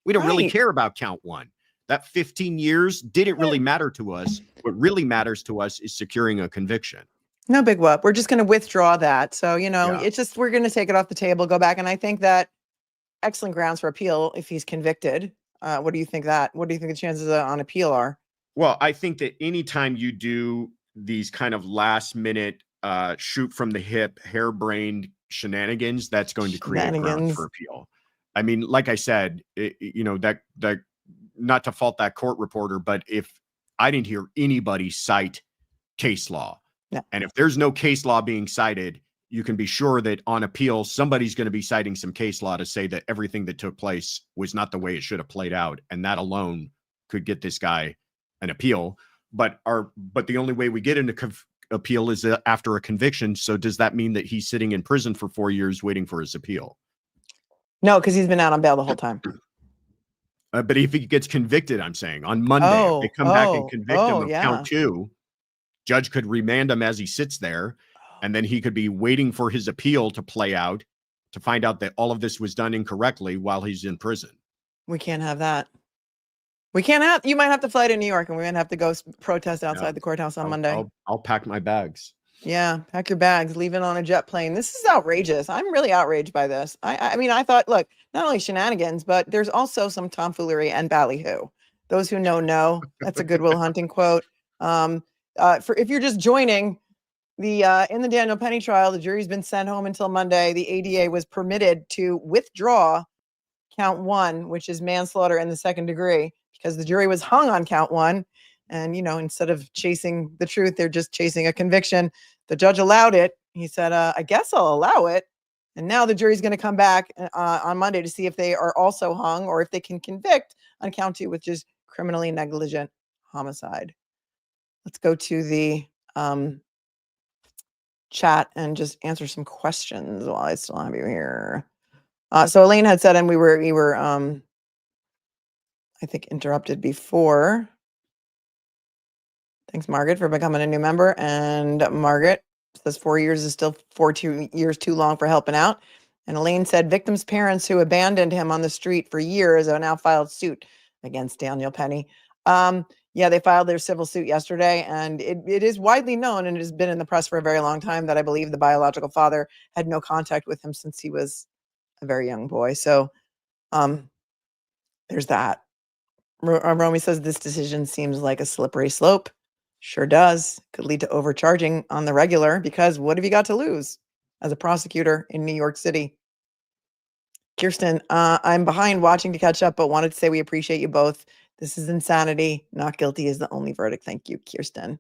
We don't really care about count one. That 15 years didn't really matter to us. What really matters to us is securing a conviction. No big whoop. We're just going to withdraw that. So, it's just, we're going to take it off the table, go back. And I think that excellent grounds for appeal if he's convicted. What do you think the chances on appeal are? Well, I think that anytime you do these kind of last minute shoot from the hip, harebrained shenanigans, that's going to create grounds for appeal. I mean, like I said, that not to fault that court reporter, but if I didn't hear anybody cite case law, and if there's no case law being cited, you can be sure that on appeal, somebody's going to be citing some case law to say that everything that took place was not the way it should have played out. And that alone could get this guy an appeal. But the only way we get an appeal is after a conviction. So does that mean that he's sitting in prison for 4 years waiting for his appeal? No, because he's been out on bail the whole time. But if he gets convicted, I'm saying on Monday, if they come back and convict him of count two, judge could remand him as he sits there, and then he could be waiting for his appeal to play out to find out that all of this was done incorrectly while he's in prison. We can't have that. You might have to fly to New York, and we're going to have to go protest outside the courthouse on Monday. I'll pack my bags. Yeah, pack your bags, leave it on a jet plane. This is outrageous. I'm really outraged by this. I mean, I thought, look, not only shenanigans, but there's also some tomfoolery and ballyhoo. Those who know. That's a Good Will Hunting quote. If you're just joining in the Daniel Penny trial, the jury's been sent home until Monday. The ADA was permitted to withdraw count one, which is manslaughter in the second degree, because the jury was hung on count one. And, instead of chasing the truth, they're just chasing a conviction. The judge allowed it. He said, I guess I'll allow it. And now the jury's going to come back on Monday to see if they are also hung or if they can convict on count two, which is criminally negligent homicide. Let's go to the chat and just answer some questions while I still have you here. So Elaine had said, and we were I think interrupted before. Thanks, Margaret, for becoming a new member. And Margaret says 4 years is still 2 years too long for helping out. And Elaine said victims' parents who abandoned him on the street for years have now filed suit against Daniel Penny. Yeah, they filed their civil suit yesterday, and it is widely known, and it has been in the press for a very long time, that I believe the biological father had no contact with him since he was a very young boy. So there's that. Romy says this decision seems like a slippery slope. Sure does. Could lead to overcharging on the regular, because what have you got to lose as a prosecutor in New York City? Kirsten, I'm behind watching to catch up, but wanted to say we appreciate you both. This is insanity. Not guilty is the only verdict. Thank you, Kirsten.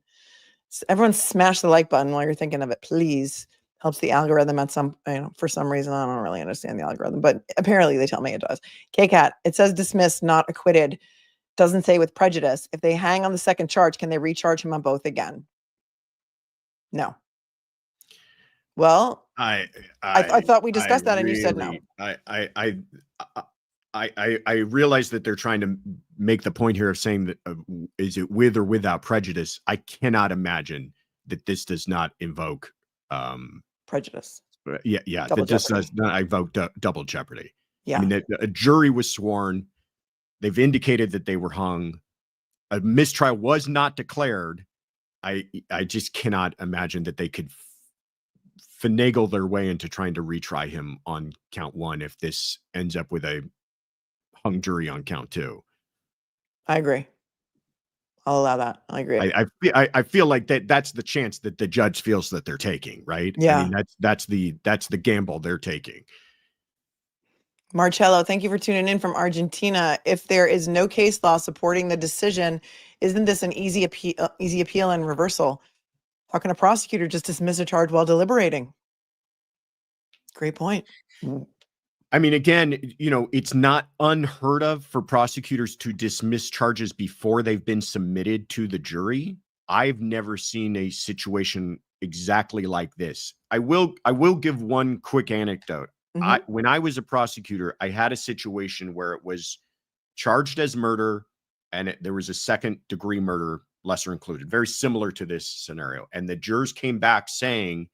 Everyone smash the like button while you're thinking of it, please. Helps the algorithm at some, for some reason. I don't really understand the algorithm, but apparently they tell me it does. K-Cat, it says dismissed, not acquitted. Doesn't say with prejudice. If they hang on the second charge, can they recharge him on both again? No. Well, I thought we discussed that, and you said no. I realize that they're trying to make the point here of saying that is it with or without prejudice? I cannot imagine that this does not invoke prejudice. Yeah. Double That just jeopardy. does not invoke double jeopardy. Yeah. I mean, a jury was sworn. They've indicated that they were hung. A mistrial was not declared. I just cannot imagine that they could finagle their way into trying to retry him on count one if this ends up with a hung jury on count two. I agree. I'll allow that. I agree. I feel like that's the chance that the judge feels that they're taking, right? Yeah. I mean, that's the gamble they're taking. Marcello, thank you for tuning in from Argentina. If there is no case law supporting the decision, isn't this an easy appeal and reversal? How can a prosecutor just dismiss a charge while deliberating? Great point. I mean, again, it's not unheard of for prosecutors to dismiss charges before they've been submitted to the jury. I've never seen a situation exactly like this. I will give one quick anecdote. When I was a prosecutor, I had a situation where it was charged as murder, and there was a second-degree murder, lesser included, very similar to this scenario. And the jurors came back saying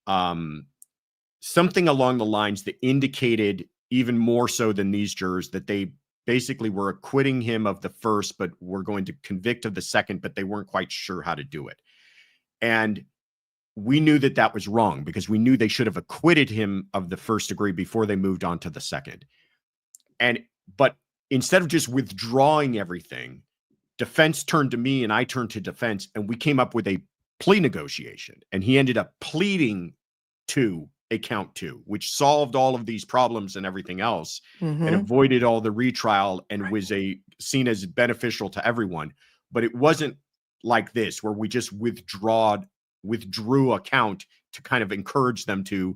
something along the lines that indicated, even more so than these jurors, that they basically were acquitting him of the first, but were going to convict of the second, but they weren't quite sure how to do it. And we knew that that was wrong, because we knew they should have acquitted him of the first degree before they moved on to the second. But instead of just withdrawing everything, defense turned to me and I turned to defense, and we came up with a plea negotiation, and he ended up pleading to a count two, which solved all of these problems and everything else, and avoided all the retrial, and was seen as beneficial to everyone. But it wasn't like this, where we just withdrew a count to kind of encourage them to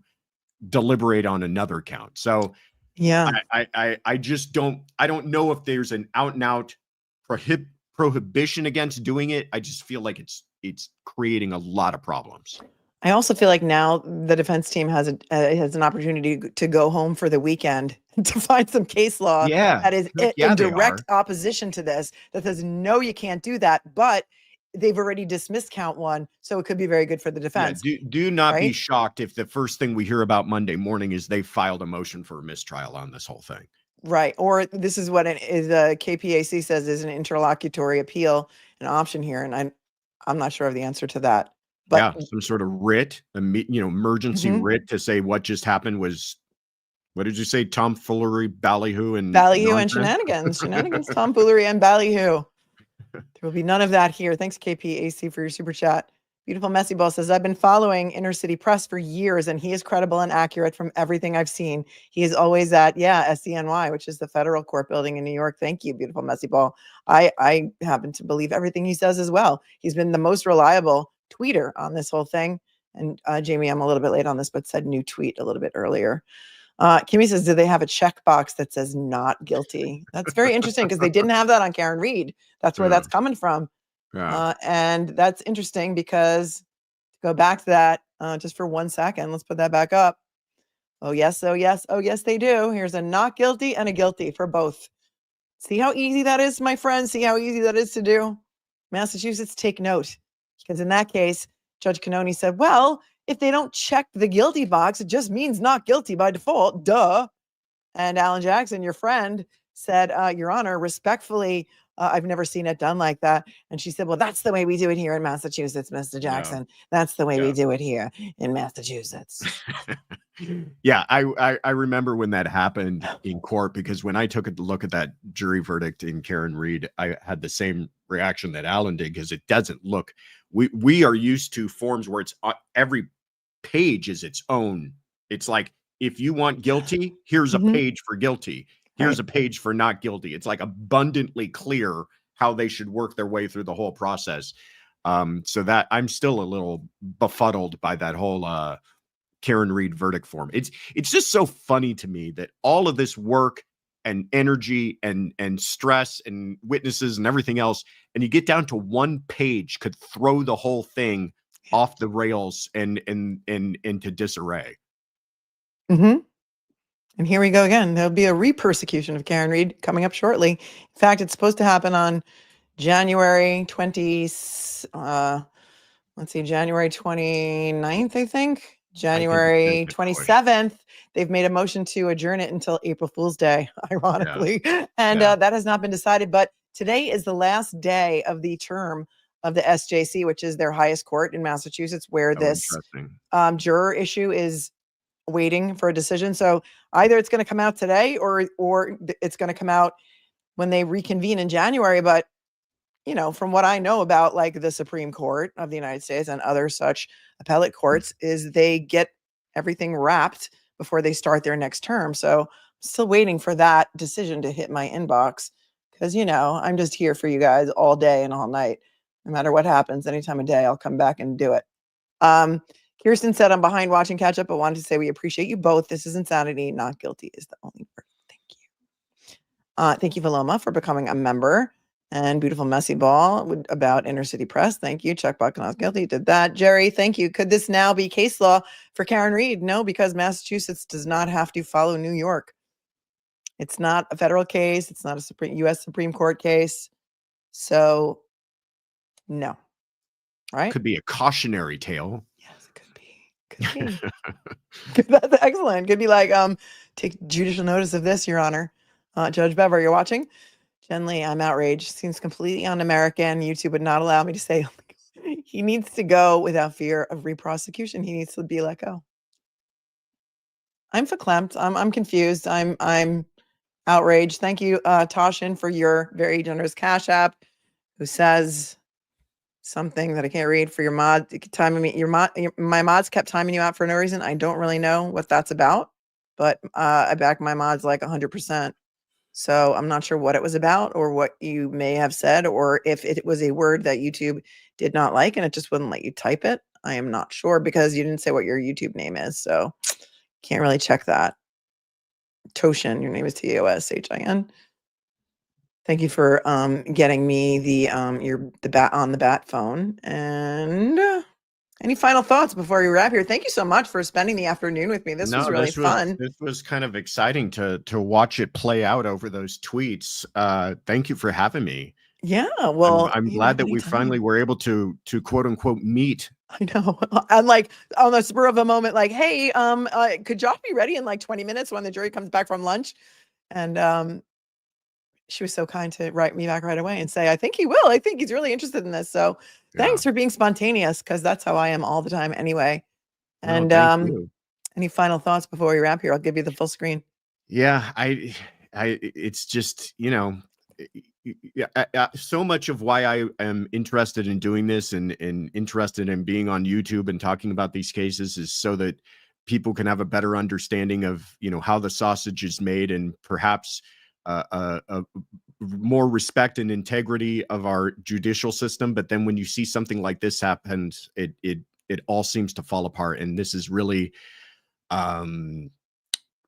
deliberate on another count. So yeah, I just don't know if there's an out and out prohibition against doing it. I just feel like it's creating a lot of problems. I also feel like now the defense team has an opportunity to go home for the weekend to find some case law that is in direct opposition to this, that says, no, you can't do that. But they've already dismissed count one, so it could be very good for the defense. Yeah, do not be shocked if the first thing we hear about Monday morning is they filed a motion for a mistrial on this whole thing. Right. Or this is what KPAC says is an interlocutory appeal, an option here. And I'm not sure of the answer to that. But yeah, some sort of writ, emergency writ to say what just happened was, what did you say? Tomfoolery, ballyhoo, and shenanigans, tomfoolery, and ballyhoo. There will be none of that here. Thanks, KPAC, for your super chat. Beautiful Messy Ball says, I've been following Inner City Press for years, and he is credible and accurate from everything I've seen. He is always at, SCNY, which is the federal court building in New York. Thank you, beautiful Messy Ball. I happen to believe everything he says as well. He's been the most reliable tweeter on this whole thing. And Jamie, I'm a little bit late on this, but said new tweet a little bit earlier. Kimmy says, do they have a checkbox that says not guilty? That's very interesting, because they didn't have that on Karen Reed. That's where that's coming from. Yeah. And that's interesting, because to go back to that just for 1 second, let's put that back up. Oh, yes. Oh, yes. Oh, yes, they do. Here's a not guilty and a guilty for both. See how easy that is, my friends? See how easy that is to do? Massachusetts, take note, because in that case, Judge Cannoni said, well, if they don't check the guilty box, it just means not guilty by default. Duh. And Alan Jackson, your friend, said, Your Honor, respectfully, I've never seen it done like that. And she said, well, that's the way we do it here in Massachusetts, Mr. Jackson. That's the way we do it here in Massachusetts. Yeah, I remember when that happened in court, because when I took a look at that jury verdict in Karen Reed, I had the same reaction that Alan did, because it doesn't look. We are used to forms where it's every page is its own. It's like, if you want guilty, here's a page for guilty. Here's a page for not guilty. It's like abundantly clear how they should work their way through the whole process. So that I'm still a little befuddled by that whole Karen Reed verdict form. It's just so funny to me that all of this work and energy and stress and witnesses and everything else, and you get down to one page, could throw the whole thing off the rails and into disarray. And here we go again. There'll be a re-persecution of Karen Reed coming up shortly. In fact, it's supposed to happen on January 29th, I think. January 27th, they've made a motion to adjourn it until April Fool's Day, ironically. And that has not been decided. But today is the last day of the term of the SJC, which is their highest court in Massachusetts, where this juror issue is waiting for a decision. So either it's going to come out today or it's going to come out when they reconvene in January. But you know, from what I know about like the Supreme Court of the United States and other such appellate courts, is they get everything wrapped before they start their next term. So I'm still waiting for that decision to hit my inbox, because, you know, I'm just here for you guys all day and all night. No matter what happens, any time of day, I'll come back and do it. Kirsten said, I'm behind watching catch up, but wanted to say we appreciate you both. This is insanity. Not guilty is the only word. Thank you. Thank you, Paloma, for becoming a member. And Beautiful Messy Ball about Inner City Press. Thank you. Chuck Bucknall's guilty. Did that. Jerry, thank you. Could this now be case law for Karen Reed? No, because Massachusetts does not have to follow New York. It's not a federal case. It's not a U.S. Supreme Court case. So, no. Right? Could be a cautionary tale. Yes, it could be. That's excellent. Could be like, take judicial notice of this, Your Honor. Judge Bever, you're watching? Jen Lee, I'm outraged. Seems completely un-American. YouTube would not allow me to say he needs to go without fear of re-prosecution. He needs to be let go. I'm verklempt. I'm confused. I'm outraged. Thank you, Toshin, for your very generous Cash App, who says something that I can't read. For your mod, timing me. My mods kept timing you out for no reason. I don't really know what that's about, but I back my mods like 100%. So I'm not sure what it was about or what you may have said, or if it was a word that YouTube did not like and it just wouldn't let you type it. I am not sure, because you didn't say what your YouTube name is. So can't really check that. Toshin, your name is Toshin. Thank you for getting me the bat on the bat phone. And any final thoughts before we wrap here? Thank you so much for spending the afternoon with me. This was really fun. This was kind of exciting to watch it play out over those tweets. Thank you for having me. Yeah, well, I'm glad that we finally were able to quote unquote meet. I know. I'm like on the spur of a moment, like, hey, could Josh be ready in like 20 minutes when the jury comes back from lunch? And she was so kind to write me back right away and say, I think he will. I think he's really interested in this. So thanks for being spontaneous, because that's how I am all the time anyway. And any final thoughts before we wrap here? I'll give you the full screen. Yeah, it's just, you know, so much of why I am interested in doing this and interested in being on YouTube and talking about these cases is so that people can have a better understanding of, you know, how the sausage is made, and perhaps a more respect and integrity of our judicial system. But then when you see something like this happen, it all seems to fall apart. And this is really,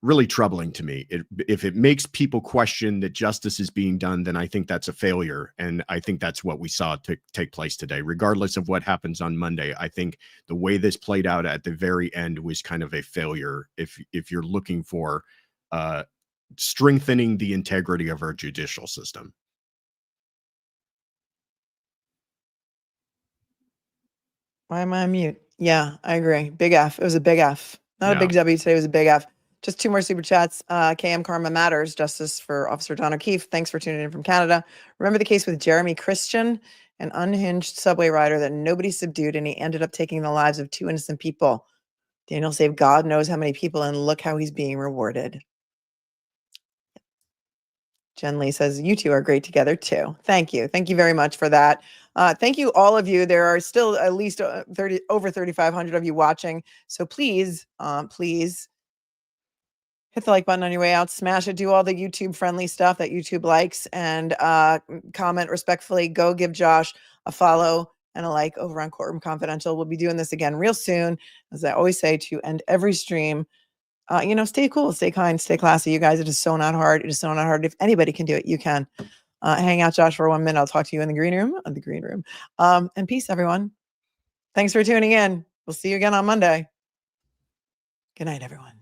really troubling to me. If it makes people question that justice is being done, then I think that's a failure. And I think that's what we saw take place today. Regardless of what happens on Monday, I think the way this played out at the very end was kind of a failure. If you're looking for strengthening the integrity of our judicial system. Why am I on mute? Yeah, I agree. Big F. It was a big F. Not a big W today. It was a big F. Just 2 more super chats. KM Karma Matters, Justice for Officer Don O'Keefe. Thanks for tuning in from Canada. Remember the case with Jeremy Christian, an unhinged subway rider that nobody subdued, and he ended up taking the lives of 2 innocent people. Daniel saved God knows how many people, and look how he's being rewarded. Jen Lee says, you two are great together too. Thank you. Thank you very much for that. Thank you, all of you. There are still at least over 3,500 of you watching. So please, please hit the like button on your way out, smash it, do all the YouTube friendly stuff that YouTube likes, and comment respectfully. Go give Josh a follow and a like over on Courtroom Confidential. We'll be doing this again real soon. As I always say to end every stream, stay cool, stay kind, stay classy. You guys, it is so not hard. It is so not hard. If anybody can do it, you can. Hang out, Josh, for 1 minute. I'll talk to you in the green room. And peace, everyone. Thanks for tuning in. We'll see you again on Monday. Good night, everyone.